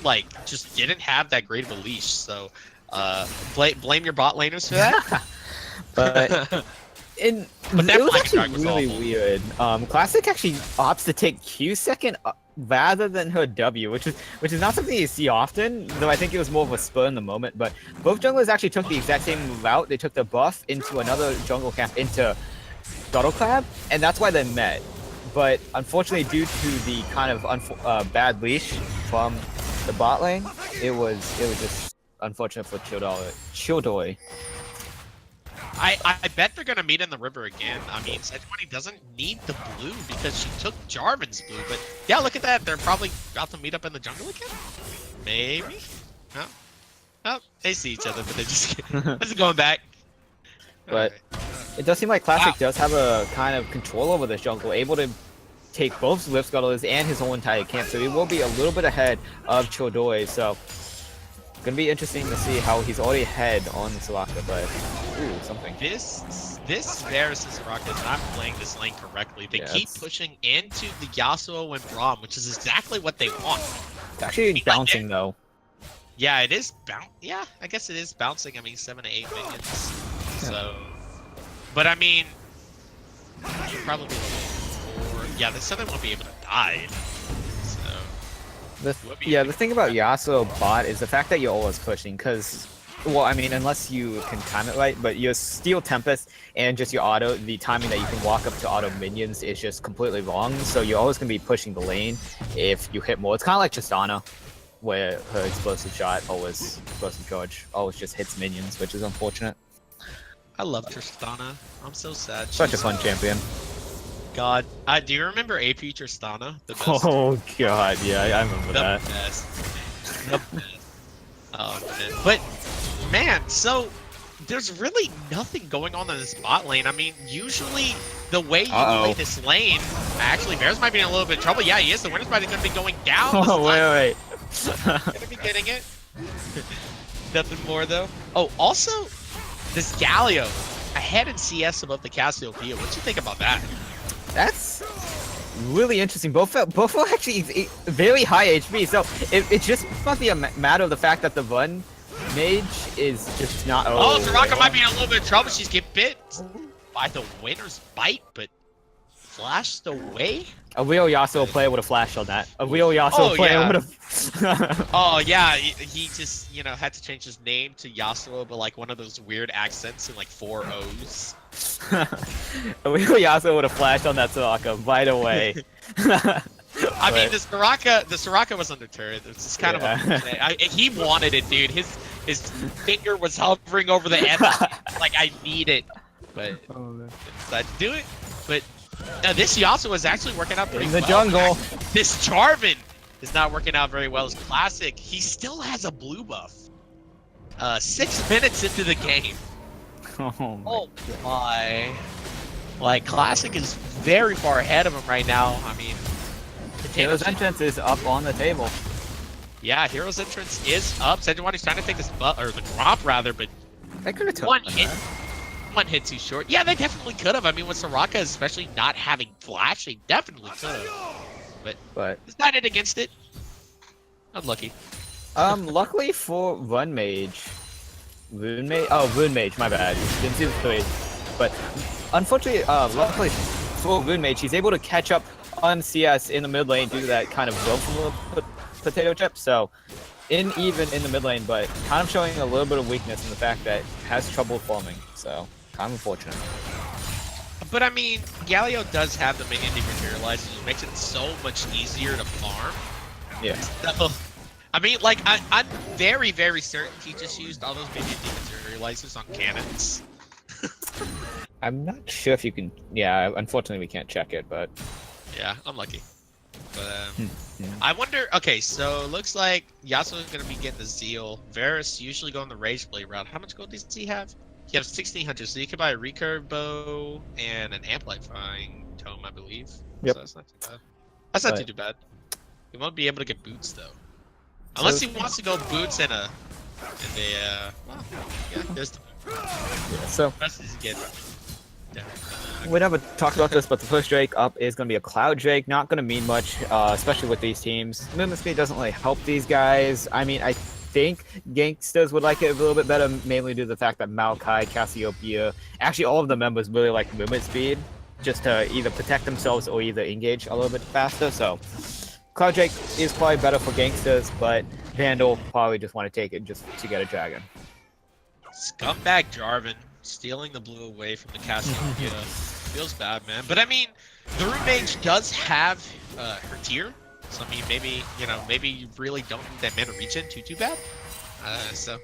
like just didn't have that great of a leash. So blame your bot laners for that. But it was actually really weird. Classic actually opts to take Q second rather than her W, which is not something you see often. Though I think it was more of a spur in the moment. But both junglers actually took the exact same route. They took the buff into another jungle camp into Shuttleclap, and that's why they met. But unfortunately, due to the kind of bad leash from the bot lane, it was just unfortunate for Childoy. I bet they're gonna meet in the river again. I mean, Sejuani doesn't need the blue because she took Jarvan's blue. But yeah, look at that. They're probably about to meet up in the jungle again. Maybe. No. Oh, they see each other, but they're just going back. But it does seem like Classic does have a kind of control over this jungle, able to take both Lift Scuttlers and his whole entire camp. So he will be a little bit ahead of Childoy. So gonna be interesting to see how he's already ahead on Soraka, but ooh, something. This Varus and Soraka is not playing this lane correctly. They keep pushing into the Yasuo and Braum, which is exactly what they want. It's actually bouncing though. Yeah, it is yeah, I guess it is bouncing. I mean, 7 to 8 minions. So, but I mean, you probably yeah, the Southern won't be able to die. So, the thing about Yasuo bot is the fact that you're always pushing, because, well, I mean, unless you can time it right, but your Steel Tempest and just your auto, the timing that you can walk up to auto minions is just completely wrong. So you're always going to be pushing the lane if you hit more. It's kind of like Tristana, where her explosive charge always just hits minions, which is unfortunate. I love Tristana. I'm so sad. Such a fun champion. God, do you remember AP Tristana? The best. Oh god, yeah, I remember that. Best. The best. Oh man, but man, so there's really nothing going on in this bot lane. I mean, usually the way you play this lane, actually, Bears might be in a little bit of trouble. Yeah, he is. The winner's might going to be going down. Oh wait. Gonna be getting it. Nothing more though. Oh, also, this Galio ahead in CS above the Cassiopeia. What do you think about that? That's really interesting. Both are actually very high HP, so it just must be a matter of the fact that the Run Mage is just not. Oh, Soraka might be in a little bit of trouble. She's getting bit by the winner's bite, but flashed away. A real Yasuo player would have flashed on that. A real Yasuo player would have. Oh yeah, he just had to change his name to Yasuo, but like one of those weird accents and like 4 O's. A real Yasuo would have flashed on that Soraka right away. I mean, the Soraka was undeterred. It's just kind of he wanted it, dude. His finger was hovering over the end. Like, I need it, but decided to do it. But this Yasuo is actually working out pretty well. In the jungle. This Jarvan is not working out very well. As Classic, he still has a blue buff. 6 minutes into the game. Oh my. Like, Classic is very far ahead of him right now. I mean, Hero's Entrance is up on the table. Yeah, Hero's Entrance is up. Sejuani's trying to take this the drop rather, but they could have took one hit too short. Yeah, they definitely could have. I mean, with Soraka especially not having flash, they definitely could have. But decided against it. Unlucky. Luckily for Run Mage, Rune Mage, my bad. Didn't see the 3. But unfortunately, luckily for Rune Mage, he's able to catch up on CS in the mid lane due to that kind of growth from the potato chip. So even in the mid lane, but kind of showing a little bit of weakness in the fact that has trouble farming. So kind of unfortunate. But I mean, Galio does have the minion dematerializer, which makes it so much easier to farm. Yeah. So, I mean, like, I'm very, very certain he just used all those minion dematerializers on cannons. I'm not sure if you can. Yeah, unfortunately we can't check it, but Yeah, unlucky. But yeah. I wonder. Okay, so looks like Yasuo is gonna be getting the Zeal. Varus usually going the Rage Blade route. How much gold does he have? He has 1,600, so you could buy a recurve bow and an amplifying tome, I believe. Yep. So that's not too bad. That's not too bad. He won't be able to get boots though, unless he wants to go boots and a. Well, yeah, there's the. Yeah, so That's his get. Yeah. we never talked about this, but the first Drake up is going to be a Cloud Drake. Not going to mean much, especially with these teams. Movement speed doesn't really help these guys. I mean, I think Geynksters would like it a little bit better, mainly due to the fact that Maokai, Cassiopeia, actually all of the members really like movement speed, just to either protect themselves or either engage a little bit faster. So Cloud Drake is probably better for Geynksters, but Vandal probably just want to take it just to get a dragon. Scumbag Jarvan stealing the blue away from the Cassiopeia. Feels bad, man. But I mean, the Rune Mage does have her tier. So I mean, maybe, you know, maybe you really don't need that mana regen too bad. So,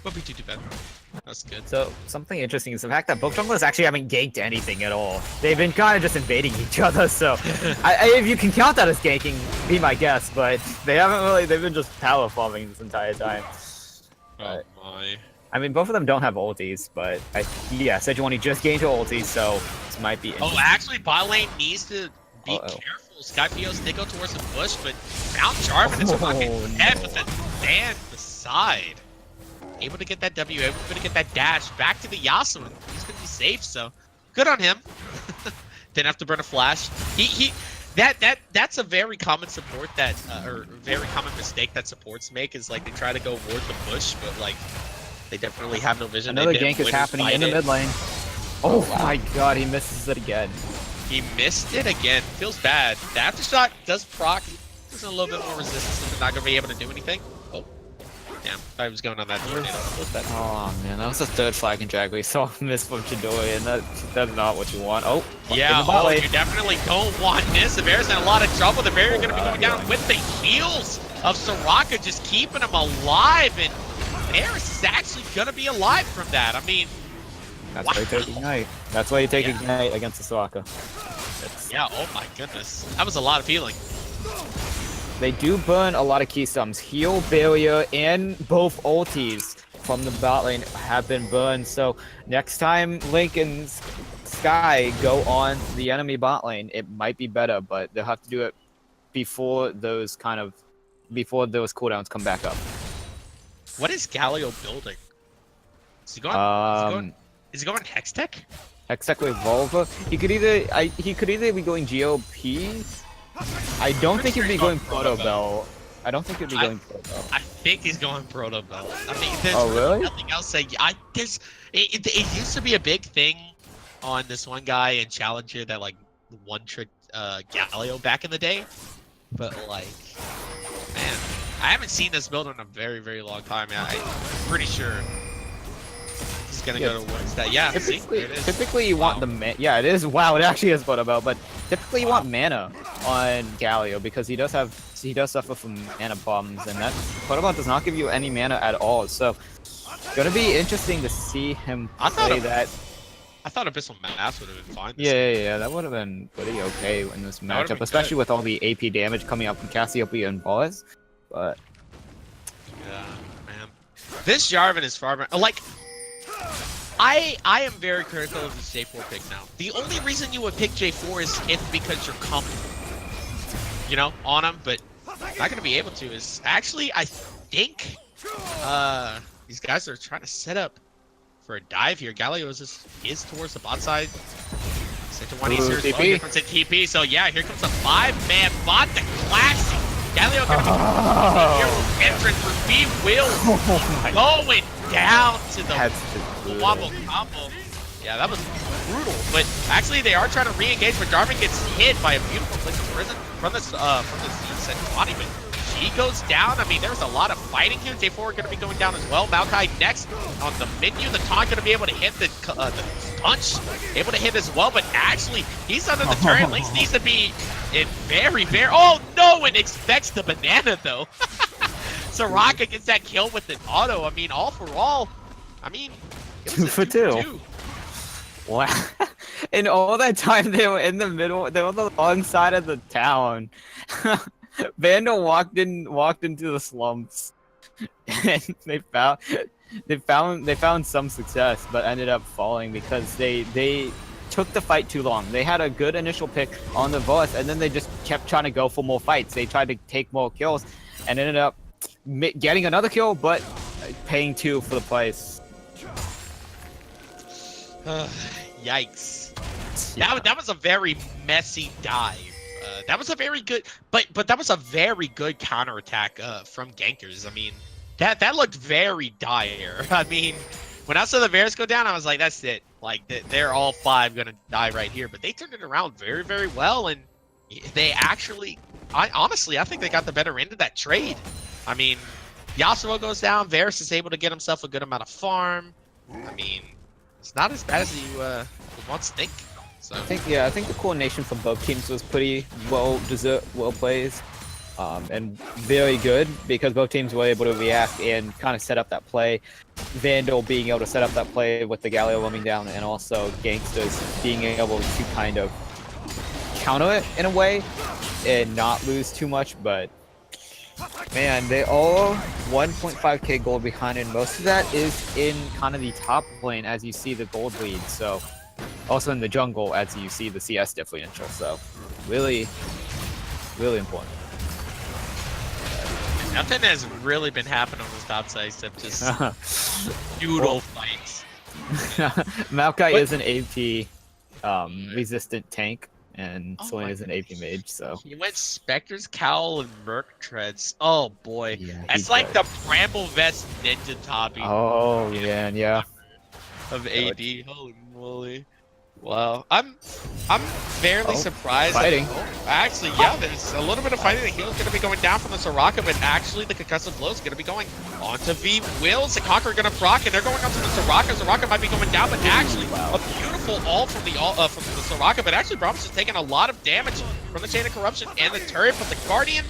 won't be too bad. That's good. So something interesting is the fact that both junglers actually haven't ganked anything at all. They've been kind of just invading each other. So if you can count that as ganking, be my guest. But they haven't really. They've been just power farming this entire time. Oh my. I mean, both of them don't have ultis, but yeah, Sejuani just gained her ulti, so this might be. Oh, actually, bot lane needs to be careful. Skypios did go towards the bush, but found Jarvan is fucking dead with a stand beside. Able to get that W, able to get that dash back to the Yasuo. He's gonna be safe, so good on him. Didn't have to burn a flash. That's a very common support that, or very common mistake that supports make is like they try to go ward the bush, but like they definitely have no vision. Another gank is happening in the mid lane. Oh my god, he misses it again. He missed it again. Feels bad. The aftershock does proc. There's a little bit more resistance, so they're not gonna be able to do anything. Oh, damn! I was going on that tornado. Oh man, that was the third flag and drag we saw miss from Chidori, and that's not what you want. Oh, yeah. Oh, you definitely don't want this. The Bear's in a lot of trouble. The Bear gonna be going down with the heals of Soraka, just keeping him alive, and Varus is actually gonna be alive from that. I mean. That's why you take Ignite. That's why you take Ignite against the Soraka. Yeah, oh my goodness. That was a lot of healing. They do burn a lot of keystones. Heal, Barrier, and both ultis from the bot lane have been burned. So next time Link and Sky go on the enemy bot lane, it might be better, but they'll have to do it before those cooldowns come back up. What is Galio building? Is he going? Is he going Hextech? Hextech with Volva. He could either be going GOP. I don't think he'd be going Proto Bell. I don't think he'd be going Proto Bell. I think he's going Proto Bell. I mean, there's really? nothing else. It used to be a big thing on this one guy in Challenger that like one trick Galio back in the day, but like, man, I haven't seen this build in a very, very long time. I'm pretty sure. Gonna go towards that. Yeah, typically you want the it is. Wow, it actually is Protobell, but typically you want mana on Galio because he does suffer from mana problems, and that Protobell does not give you any mana at all. So it's gonna be interesting to see him play that. I thought Abyssal Mass would have been fine. Yeah, that would have been pretty okay in this matchup, especially with all the AP damage coming up from Cassiopeia and Boz. But yeah, man, this Jarvan is far better. Like. I am very critical of this J4 pick now. The only reason you would pick J4 is if because you're comfortable, you know, on him, but not gonna be able to. Is actually I think these guys are trying to set up for a dive here. Galio is towards the bot side. Sejuani is here as well. TP. So yeah, here comes a 5-man bot, the classic. Galio gonna be entrance for B will going down to the wobble combo. Yeah, that was brutal. But actually, they are trying to re-engage, but Jarvan gets hit by a beautiful Blitz of Prison from this Sejuani. But He goes down. I mean, there's a lot of fighting here. J4 are going to be going down as well. Maokai next on the menu. The taunt going to be able to hit the punch. Able to hit as well, but actually, he's under the turret. Lynx needs to be in very, very... Oh, no one expects the banana, though. Soraka gets that kill with an auto. I mean, all for all, I mean, it was 2 for 2. Wow. And all that time they were in the middle, they were on the wrong side of the town. Vandal walked into the slumps, and they found some success, but ended up falling because they took the fight too long. They had a good initial pick on the boss, and then they just kept trying to go for more fights. They tried to take more kills, and ended up getting another kill, but paying 2 for the price. Yikes! Yeah. That was a very messy dive. That was a very good, but that was a very good counterattack from Geynksters. I mean, that looked very dire. I mean, when I saw the Varus go down, I was like, that's it. Like they're all 5 gonna die right here. But they turned it around very, very well, and they actually, honestly, I think they got the better end of that trade. I mean, Yasuo goes down. Varus is able to get himself a good amount of farm. I mean, it's not as bad as you would once think. So I think the coordination from both teams was pretty well played, and very good because both teams were able to react and kind of set up that play. Vandal being able to set up that play with the Galio roaming down, and also Geynksters being able to kind of counter it in a way and not lose too much. But man, they all 1.5k gold behind, and most of that is in kind of the top lane as you see the gold lead. So. Also in the jungle, as you see the CS differential, so really, really important. Nothing has really been happening on this top side except just noodle fights. Maokai is an AP resistant tank, and Selena is an AP mage, so... He went Spectre's Cowl and Merc Treads. Oh boy. Yeah, that's like the Bramble Vest Ninja Toppy. Oh, man, yeah. Of AD. Holy moly. Wow, I'm fairly surprised. Fighting. Actually, yeah, there's a little bit of fighting. The heal's going to be going down from the Soraka, but actually the concussive blow is going to be going onto V. Wills, the Conqueror going to proc, and they're going onto the Soraka. Soraka might be going down, but actually a beautiful ult from the Soraka, but actually Brahms is taking a lot of damage from the Chain of Corruption and the turret, but the Guardian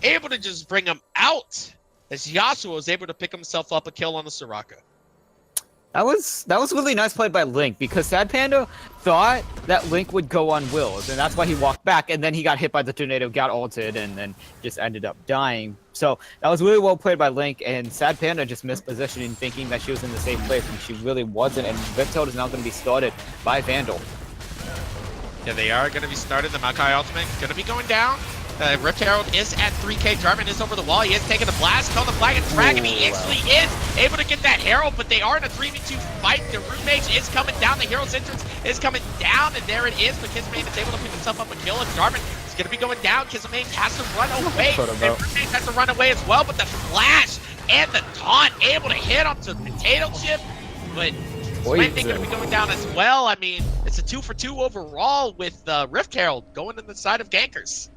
able to just bring him out as Yasuo was able to pick himself up a kill on the Soraka. That was really nice play by Link, because Sad Panda thought that Link would go on Wills, and that's why he walked back, and then he got hit by the tornado, got ulted, and then just ended up dying. So that was really well played by Link, and Sad Panda just missed positioning, thinking that she was in the safe place, and she really wasn't, and Riptail is now going to be started by Vandal. Yeah, they are going to be started. The Maokai ultimate is going to be going down. Rift Herald is at 3k. Jarvan is over the wall. He is taking the blast, on the flag and frag, and he actually is able to get that Herald, but they are in a 3v2 fight. The Root Mage is coming down. The Herald's entrance is coming down, and there it is. But Kisame is able to pick himself up a kill, and Jarvan is going to be going down. Kisame has to run away, and Root Mage has to run away as well, but the flash and the taunt able to hit onto the potato chip, but Sway's going to be going down as well. I mean, it's a 2 for 2 overall with Rift Herald going in the side of Gankers.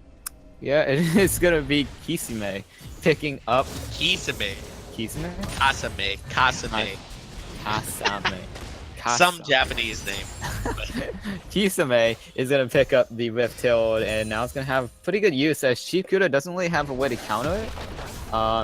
Yeah, it is going to be Kisame picking up... Kisame. Kisame? Kasame. Some Japanese name. Kisame is going to pick up the Rift Herald, and now it's going to have pretty good use, as Chief Kuda doesn't really have a way to counter it.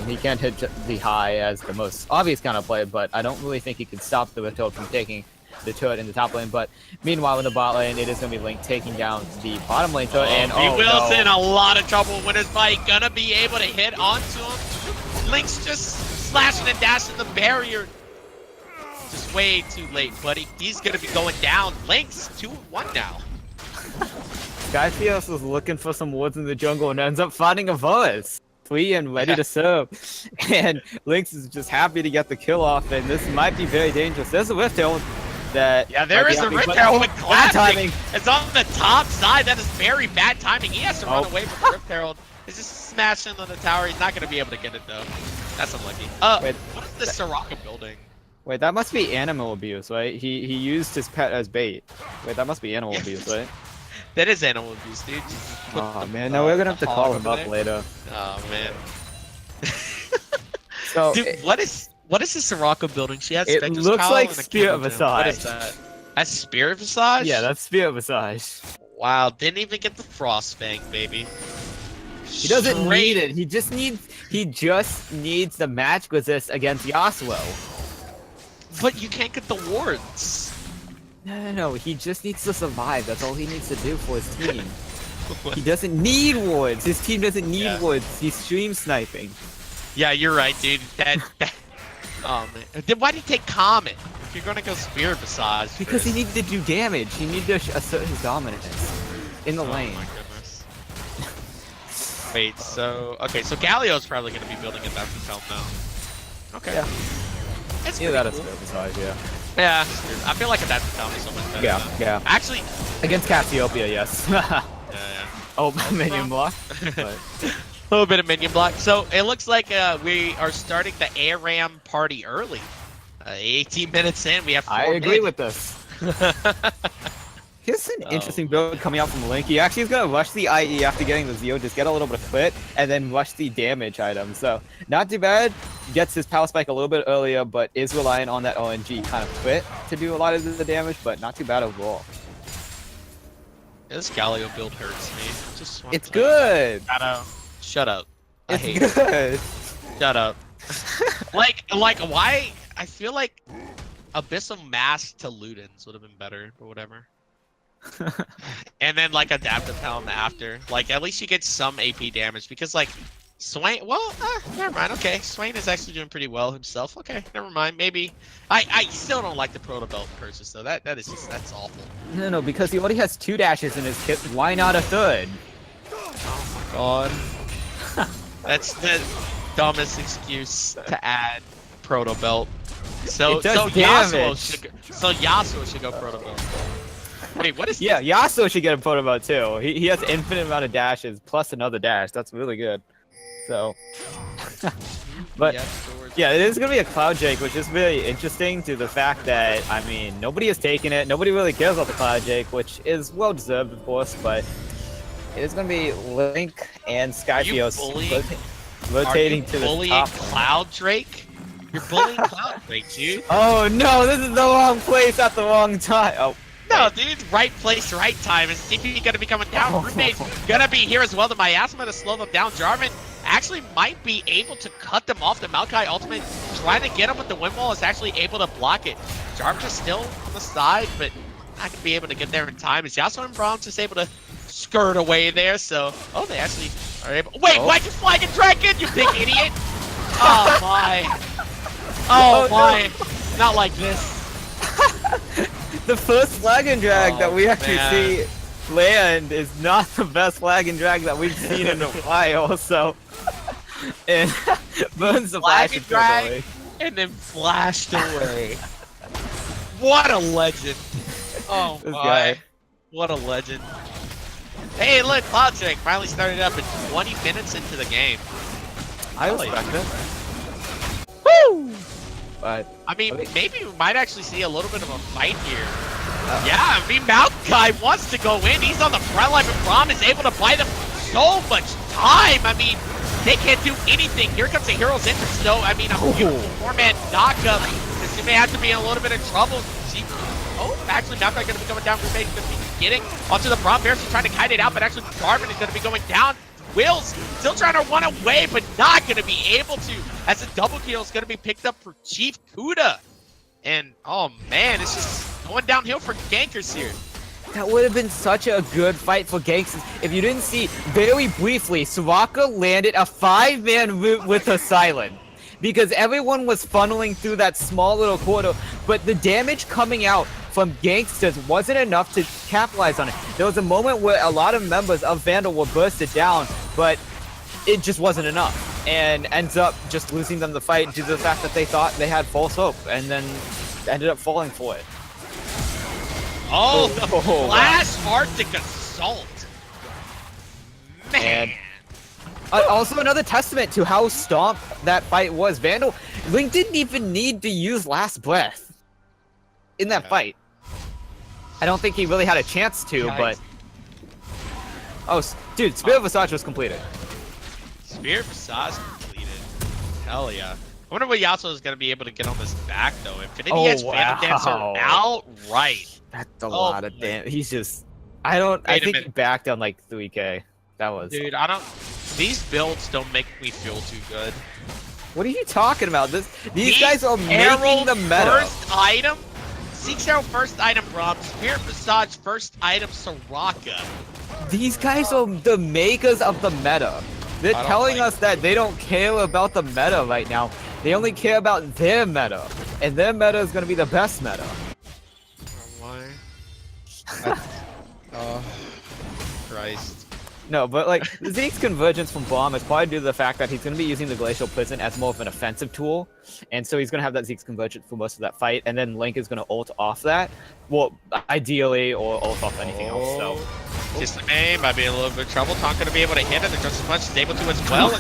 He can't hit the high as the most obvious kind of play, but I don't really think he can stop the Rift Herald from taking the turret in the top lane. But meanwhile, in the bot lane, it is going to be Link taking down the bottom lane turret. And Wilson, a lot of trouble. Winner's Fight gonna be able to hit onto him. Link's just slashing and dashing the barrier. Just way too late, buddy. He's gonna be going down. Link's 2-1 now. Skyfios was looking for some woods in the jungle and ends up finding a Varus. Free and ready to serve. And Lynx is just happy to get the kill off, and this might be very dangerous. There's a Rift Herald that... Yeah, there is a Rift Herald with classic. It's on the top side. That is very bad timing. He has to run away from the Rift Herald. He's just smashing on the tower. He's not going to be able to get it, though. That's unlucky. Wait, what is this Soraka building? Wait, that must be animal abuse, right? He used his pet as bait. Wait, that must be animal abuse, right? That is animal abuse, dude. Oh man, no, we're gonna have to call him up later. Oh man. So Dude, what is this Soraka building? She has it Spectre's looks Cowl like and a Spirit Candle Gem. What is Visage. that? That's Spirit Visage? Yeah, that's Spirit Visage. Wow, didn't even get the Frost Fang, baby. He doesn't Straight- need it. He just needs the match resist against Yasuo. But you can't get the wards. No. He just needs to survive. That's all he needs to do for his team. He doesn't need wards. His team doesn't need wards. He's stream sniping. Yeah, you're right, dude. That oh man. Then why did he take Comet? If you're gonna go Spirit Visage. Because he first. needed to do damage. He needed to assert his dominance in the lane. Oh my goodness. Wait, so okay, so Galio's probably gonna be building a Death Hotel now. Okay. Yeah. That's Yeah, pretty that is cool. Spirit Visage, yeah. Yeah, I feel like a Death Hotel is so much better. Yeah, though. yeah. Actually, Against Cassiopeia, yes. yeah. Oh, minion block. But A little bit of minion block. So it looks like we are starting the ARAM party early. 18 minutes in, we have 4 I agree mid. with this. Here's an interesting build coming out from Link. He actually is going to rush the IE after getting the Zeo, just get a little bit of crit, and then rush the damage item. So, not too bad. Gets his power spike a little bit earlier, but is reliant on that ONG kind of crit to do a lot of the damage, but not too bad overall. This Galio build hurts me. Just wanna It's tell you. good! Shut up. I It's hate it. good! Shut up. like why? I feel like Abyssal Mask to Ludens would have been better, or whatever. And then like Adaptive Helm after. Like at least you get some AP damage because like Swain. Well, never mind. Okay, Swain is actually doing pretty well himself. Okay, never mind. Maybe I still don't like the Proto Belt purchase though. That's awful. No, because he already has 2 dashes in his kit. Why not a 3rd? Oh my god. That's the dumbest excuse to add Proto Belt. So It does Yasuo damage. should go Proto Belt. Wait, what is Yeah, Yasuo should get a photo about too. He has infinite amount of dashes plus another dash. That's really good. So, but yeah, it is gonna be a Cloud Jake, which is really interesting to the fact that I mean nobody has taken it. Nobody really cares about the Cloud Jake, which is well deserved, of course. But it is gonna be Link and Skyfios rotating to the bullying top. Cloud Drake? You're bullying Cloud Drake, dude. Oh no, this is the wrong place at the wrong time. Oh. No, dude, right place, right time. Is CP gonna be coming down? Roommate's gonna be here as well. The miasma to slow them down. Jarvan actually might be able to cut them off. The Maokai ultimate trying to get him with the wind wall is actually able to block it. Jarvan is still on the side, but not gonna be able to get there in time. Is Yasuo and Braum just able to skirt away there? So, oh, they actually are able. Wait, why'd you flag a dragon, you big idiot? Oh my. Oh my. Not like this. The first flag and drag that we actually man. see land is not the best flag and drag that we've seen in a while, so and burns the Flag flash and drag. away. And then flashed away. What a legend. Oh This my. guy. What a legend. Hey, look, Cloud Drake finally started up at 20 minutes into the game. I Really? respect it. Woo! But I mean, Okay. maybe we might actually see a little bit of a fight here. Yeah, I mean, Maokai wants to go in. He's on the front line, but Braum is able to buy them so much time. I mean, they can't do anything. Here comes the Hero's Interest, though. I mean, a beautiful 4-man knockup. This may have to be in a little bit of trouble. Actually, Maokai going to be coming down. Roommate's going to be getting onto the Braum. Bears is trying to kite it out, but actually Jarvan is going to be going down. Will's still trying to run away, but not going to be able to, as a double kill is going to be picked up for Chief Kuda. And, oh man, it's just going downhill for Geynksters here. that would have been such a good fight for Geynksters if you didn't see very briefly Soraka landed a 5-man route with a silent. Because everyone was funneling through that small little corridor, but the damage coming out from Geynksters wasn't enough to capitalize on it. There was a moment where a lot of members of Vandal were bursted down, but it just wasn't enough. And ends up just losing them the fight due to the fact that they thought they had false hope, and then ended up falling for it. Oh, the wow. Flash Arctic Assault. Man. Also another testament to how stomp that fight was. Vandal, Link didn't even need to use Last Breath in that fight. I don't think he really had a chance to, but... Oh, dude, Spirit Visage was completed. Spirit Visage completed. Hell yeah. I wonder what Yasuo is going to be able to get on this back, though. Infinity Oh, Edge Phantom Dancer wow. outright. That's a Oh, lot of boy. damage. He's just. I don't. Wait I a think he minute. backed on like 3K. That was. Dude, I don't... These builds don't make me feel too good. What are you talking about? These Zeke's guys are making Herald the meta. First item? Zeke's Herald first item, Braum. Spirit Visage first item, Soraka. These guys are the makers of the meta. They're I don't telling like us that they don't care about the meta right now. They only care about their meta. And their meta is going to be the best meta. Why? Oh, Christ. No, but like, Zeke's convergence from Bomb is probably due to the fact that he's going to be using the Glacial Prison as more of an offensive tool. And so he's going to have that Zeke's convergence for most of that fight. And then Link is going to ult off that. Well, ideally, or ult off anything else. So. Kisame might be in a little bit of trouble. Tonk gonna be able to hit it just as much as able to as well.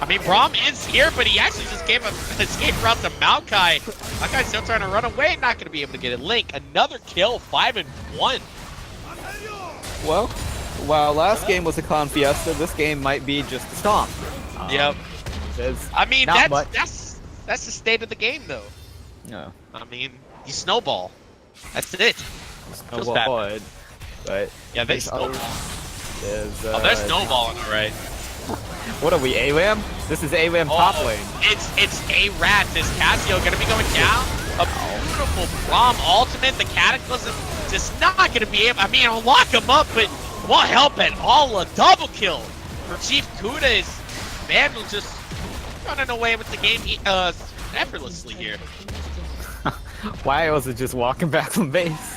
I mean, Braum is here, but he actually just gave an escape route to Maokai. Maokai's still trying to run away, not gonna be able to get it. Link, another kill, 5-1. Well, while last game was a Con Fiesta, this game might be just a stomp. Yep. There's I mean, not much. that's the state of the game, though. No. I mean, you snowball. That's it. Feels bad. Snowball, but Yeah, they there's snowball. there's, Oh, they're snowballing, alright. What are we, ARAM? This is ARAM top lane. It's a rat. This Casio gonna be going down. A beautiful Braum ultimate. The Cataclysm just not gonna be able. I mean, I'll lock him up, but won't help at all. A double kill for Chief Kuda's. Vandal just running away with the game effortlessly here. Why was it just walking back from base?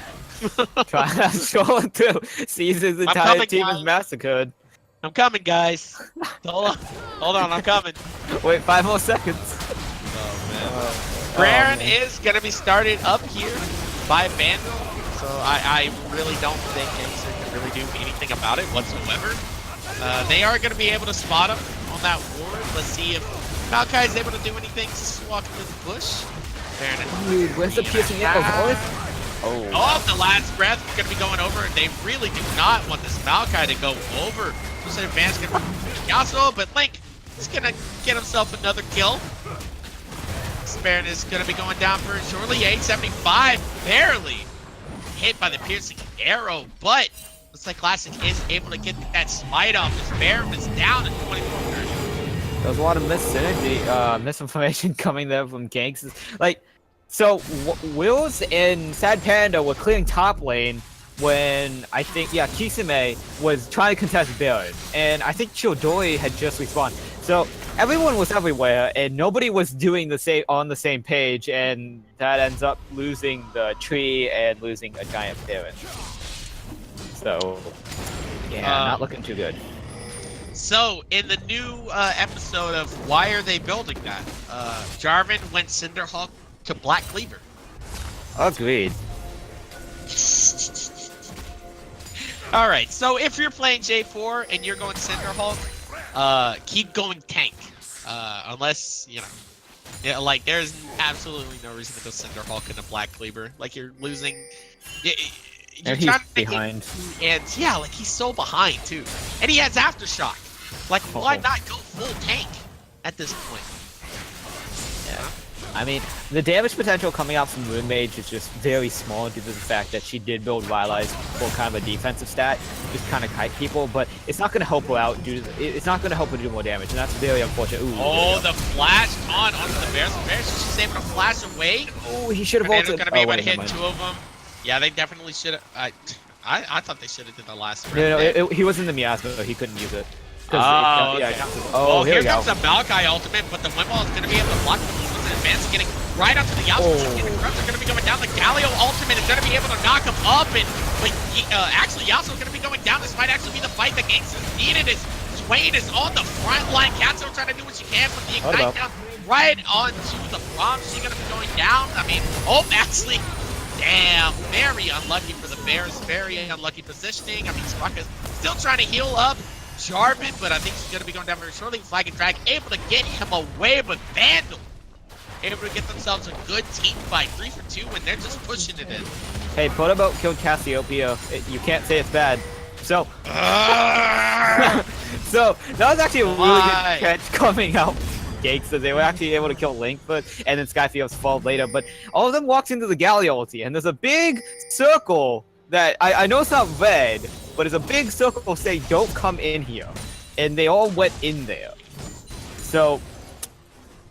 Trying to stroll through. Sees his entire coming, team guys. is massacred. I'm coming, guys. Hold on, I'm coming. Wait, 5 more seconds. Oh man. Braren is gonna be started up here by Vandal, so I really don't think Geynksters can really do anything about it whatsoever. They are gonna be able to spot him on that ward. Let's see if Maokai is able to do anything. Just walking through the bush. Dude, where's the piercing arrows? Oh, the last breath is gonna be going over, and they really do not want this Maokai to go over. Just an advance gonna be Yasuo, but Link is gonna get himself another kill. Baron is gonna be going down for shortly. 875, barely hit by the piercing arrow, but looks like Classic is able to get that smite off. This Baron is down at 2430. There's a lot of misinformation coming there from Geynksters. Like, so Wills and Sad Panda were clearing top lane when I think, yeah, Kisame was trying to contest Baron, and I think Chidori had just respawned. So everyone was everywhere, and nobody was doing the same on the same page, and that ends up losing the tree and losing a giant Baron. So, yeah, not looking too good. So, in the new episode of Why Are They Building That? Jarvan went Cinderhawk to Black Cleaver. Agreed. Alright, so if you're playing J4 and you're going Cinderhawk, keep going tank. Unless, you know, yeah, like, there's absolutely no reason to go Cinderhawk into Black Cleaver. Like, you're losing... You're And he's trying to make behind. And yeah, like, he's so behind, too. And he has Aftershock. Like, why not go full tank at this point? Yeah. I mean, the damage potential coming out from Moon Mage is just very small due to the fact that she did build Rylai's for kind of a defensive stat, just kind of kite people, but it's not going to help her out due to it's not going to help her do more damage, and that's very unfortunate. Ooh, oh, the flash taunt onto the Bears. The Bears, she's able to flash away. Oh, he should have Fernando's ulted. going to be able to hit never mind. 2 of them. Yeah, they definitely should have. I thought they should have did the last round. No, he was in the miasma, so he couldn't use it. Oh, yeah, okay. oh, Here we go. comes the Maokai ultimate, but the Windwall is going to be able to block the movements in advance, getting right onto the Yasuo. The Grubs are going to be going down. The Galio ultimate is going to be able to knock him up, and actually Yasuo is going to be going down. This might actually be the fight that Geynksters needed. As Swain is on the front line. Katsuo trying to do what she can with the Ignite down right onto the Braum. She's going to be going down. I mean, actually, damn, very unlucky for the Bears. Very unlucky positioning. I mean, Soraka's still trying to heal up Jarvan, but I think she's going to be going down very shortly. Flag and Drag able to get him away, but Vandal able to get themselves a good team fight. 3 for 2 when they're just pushing it in. Hey, Podoboat killed Cassiopeia. You can't say it's bad. So, so that was actually a really good catch coming out Geynksters. They were actually able to kill Linkfoot, and then Skyfield's fall later. But all of them walked into the Galio ulti, and there's a big circle that I know it's not red, but it's a big circle saying don't come in here, and they all went in there. So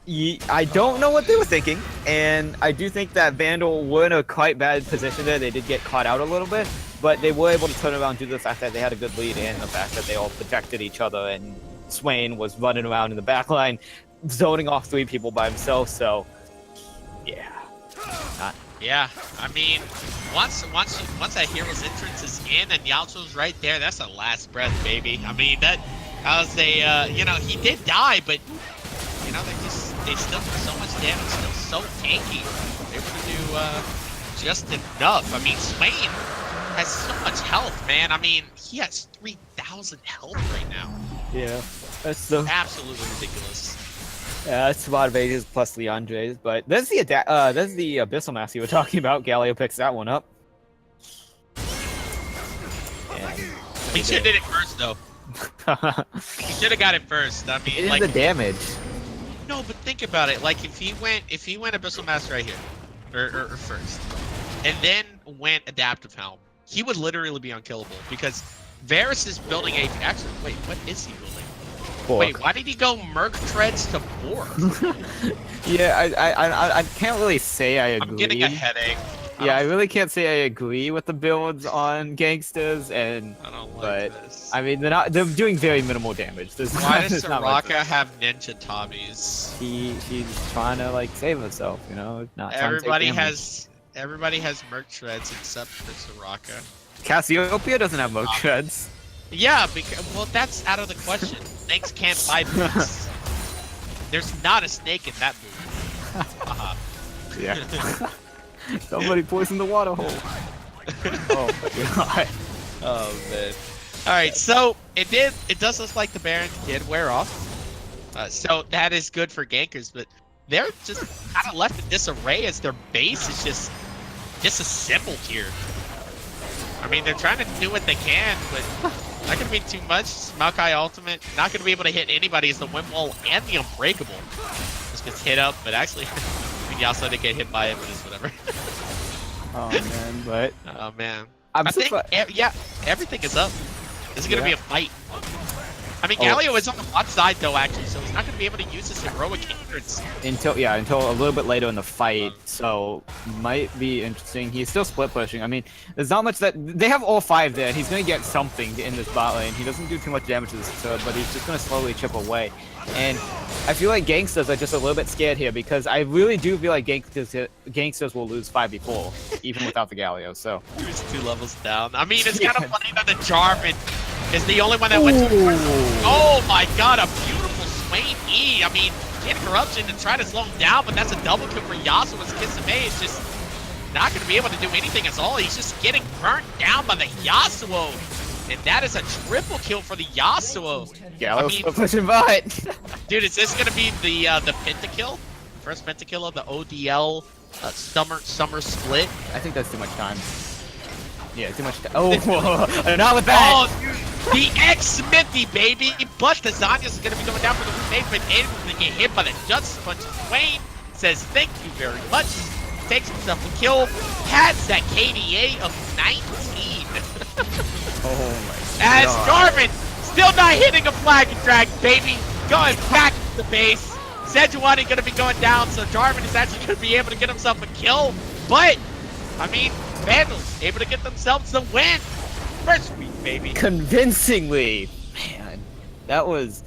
I don't know what they were thinking, and I do think that Vandal were in a quite bad position there. They did get caught out a little bit, but they were able to turn around due to the fact that they had a good lead and the fact that they all protected each other, and Swain was running around in the back line, zoning off 3 people by himself, so yeah. Yeah, I mean, once that hero's entrance is in and Yasuo's right there, that's a last breath, baby. I mean, that was a, you know, he did die, but, you know, they still do so much damage, still so tanky. They able to do just enough. I mean, Swain has so much health, man. I mean, he has 3,000 health right now. Yeah, that's so absolutely ridiculous. Yeah, that's about Vegas plus Leandre's, but that's the Abyssal Mask you were talking about. Galio picks that one up. And he should have did it first, though. He should have got it first. I mean, it is like the damage. No, but think about it. Like if he went Abyssal Mask right here, or first, and then went Adaptive Helm, he would literally be unkillable because Varus is building a. Actually, wait, what is he building? Bork. Wait, why did he go Merc Treads to Bork? Yeah, I can't really say I agree. I'm getting a headache. Yeah, I really can't say I agree with the builds on Geynksters, and I don't like this. I mean, they're doing very minimal damage. Why does Soraka have ninja Tommies? She's trying to like save herself, you know. Not everybody has Merc Treads except for Soraka. Cassiopeia doesn't have Merc Treads. Yeah, because well, that's out of the question. Snakes can't buy boots. There's not a snake in that boot. Yeah. Somebody poisoned the water hole. Oh my god. Oh man. All right, so it does look like the Baron did wear off. So that is good for gankers, but they're just kind of left in disarray as their base is just disassembled here. I mean, they're trying to do what they can, but not gonna be too much. Maokai ultimate, not gonna be able to hit anybody as the wind wall and the unbreakable. Just gets hit up, but actually, Yasuo didn't get hit by it, but it's whatever. Oh man, but oh man, I think yeah, everything is up. This is gonna be a fight. I mean, Galio is on the bot side though, actually, so he's not gonna be able to use his heroic hindrance until a little bit later in the fight. So might be interesting. He's still split pushing. I mean, there's not much that they have all 5 there. And he's gonna get something in this bot lane. He doesn't do too much damage to this third, but he's just gonna slowly chip away. And I feel like Geynksters are just a little bit scared here because I really do feel like Geynksters will lose 5v4 even without the Galio. So he was 2 levels down. I mean, it's kind of funny that the Jarvan is the only one that went to. Oh my god, a beautiful Swain E. I mean, he had corruption and tried to slow him down, but that's a double kill for Yasuo as Kisame is just not going to be able to do anything at all. He's just getting burnt down by the Yasuo. And that is a triple kill for the Yasuo. Galio's pushing bot. Dude, is this going to be the pentakill? First pentakill of the ODL summer split? I think that's too much time. Yeah, too much time. Oh, not with that! Oh, dude, the X-Smithy, baby! But the Zanyas is going to be going down for the remake, but able to get hit by the Just Punch. Swain says thank you very much. Takes himself a kill. Has that KDA of 19. Oh my As god. Jarvan still not hitting a flag and drag, baby! Going back to the base. Sejuani going to be going down, so Jarvan is actually going to be able to get himself a kill. But, I mean, Vandals able to get themselves the win. First week, baby. Convincingly. Man, that was...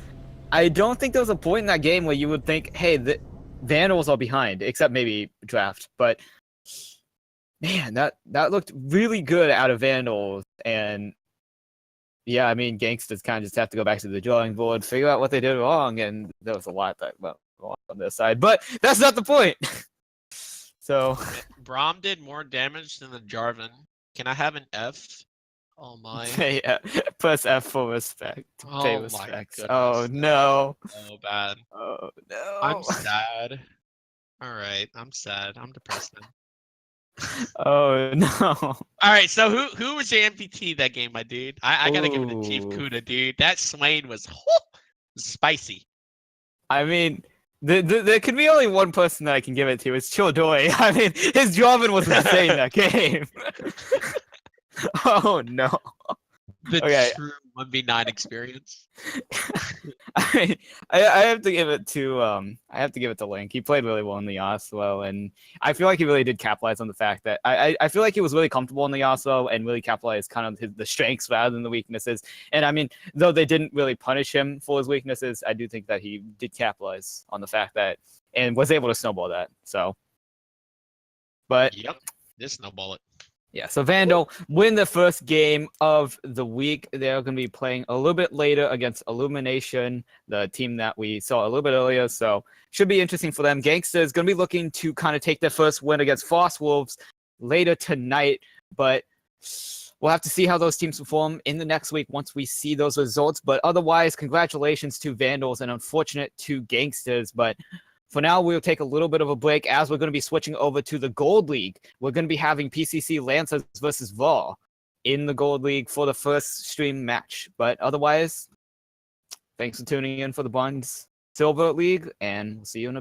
I don't think there was a point in that game where you would think, hey, the Vandals are behind, except maybe Draft. But, man, that looked really good out of Vandals. And, yeah, I mean, Geynksters kind of just have to go back to the drawing board, figure out what they did wrong, and there was a lot that went wrong on their side. But that's not the point! So Braum did more damage than the Jarvan. Can I have an F? Oh my. Yeah, press F for respect. Oh Pay my respects. goodness. Oh no. So bad. Oh no. I'm sad. Alright, I'm sad. I'm depressed now. Oh no. Alright, so who was your MVP that game, my dude? I gotta give it to Chief Ooh. Kuda, dude. That Swain was spicy. I mean, There could be only one person that I can give it to. It's Childoy. I mean, his Jarvan was insane that game. Oh no. The Okay. true 1v9 experience. I have to give it to Link. He played really well in the Yasuo, and I feel like he really did capitalize on the fact that I feel like he was really comfortable in the Yasuo and really capitalized kind of the strengths rather than the weaknesses. And I mean, though they didn't really punish him for his weaknesses, I do think that he did capitalize on the fact that and was able to snowball that. So, but Yep, just snowball it. yeah, so Vandal win the first game of the week. They're going to be playing a little bit later against Illumination, the team that we saw a little bit earlier. So should be interesting for them. Geynksters going to be looking to kind of take their first win against Frost Wolves later tonight. But we'll have to see how those teams perform in the next week once we see those results. But otherwise, congratulations to Vandals and unfortunate to Geynksters. But for now, we'll take a little bit of a break as we're going to be switching over to the Gold League. We're going to be having PCC Lancers versus Vol in the Gold League for the first stream match. But otherwise, thanks for tuning in for the Bronze Silver League, and we'll see you in a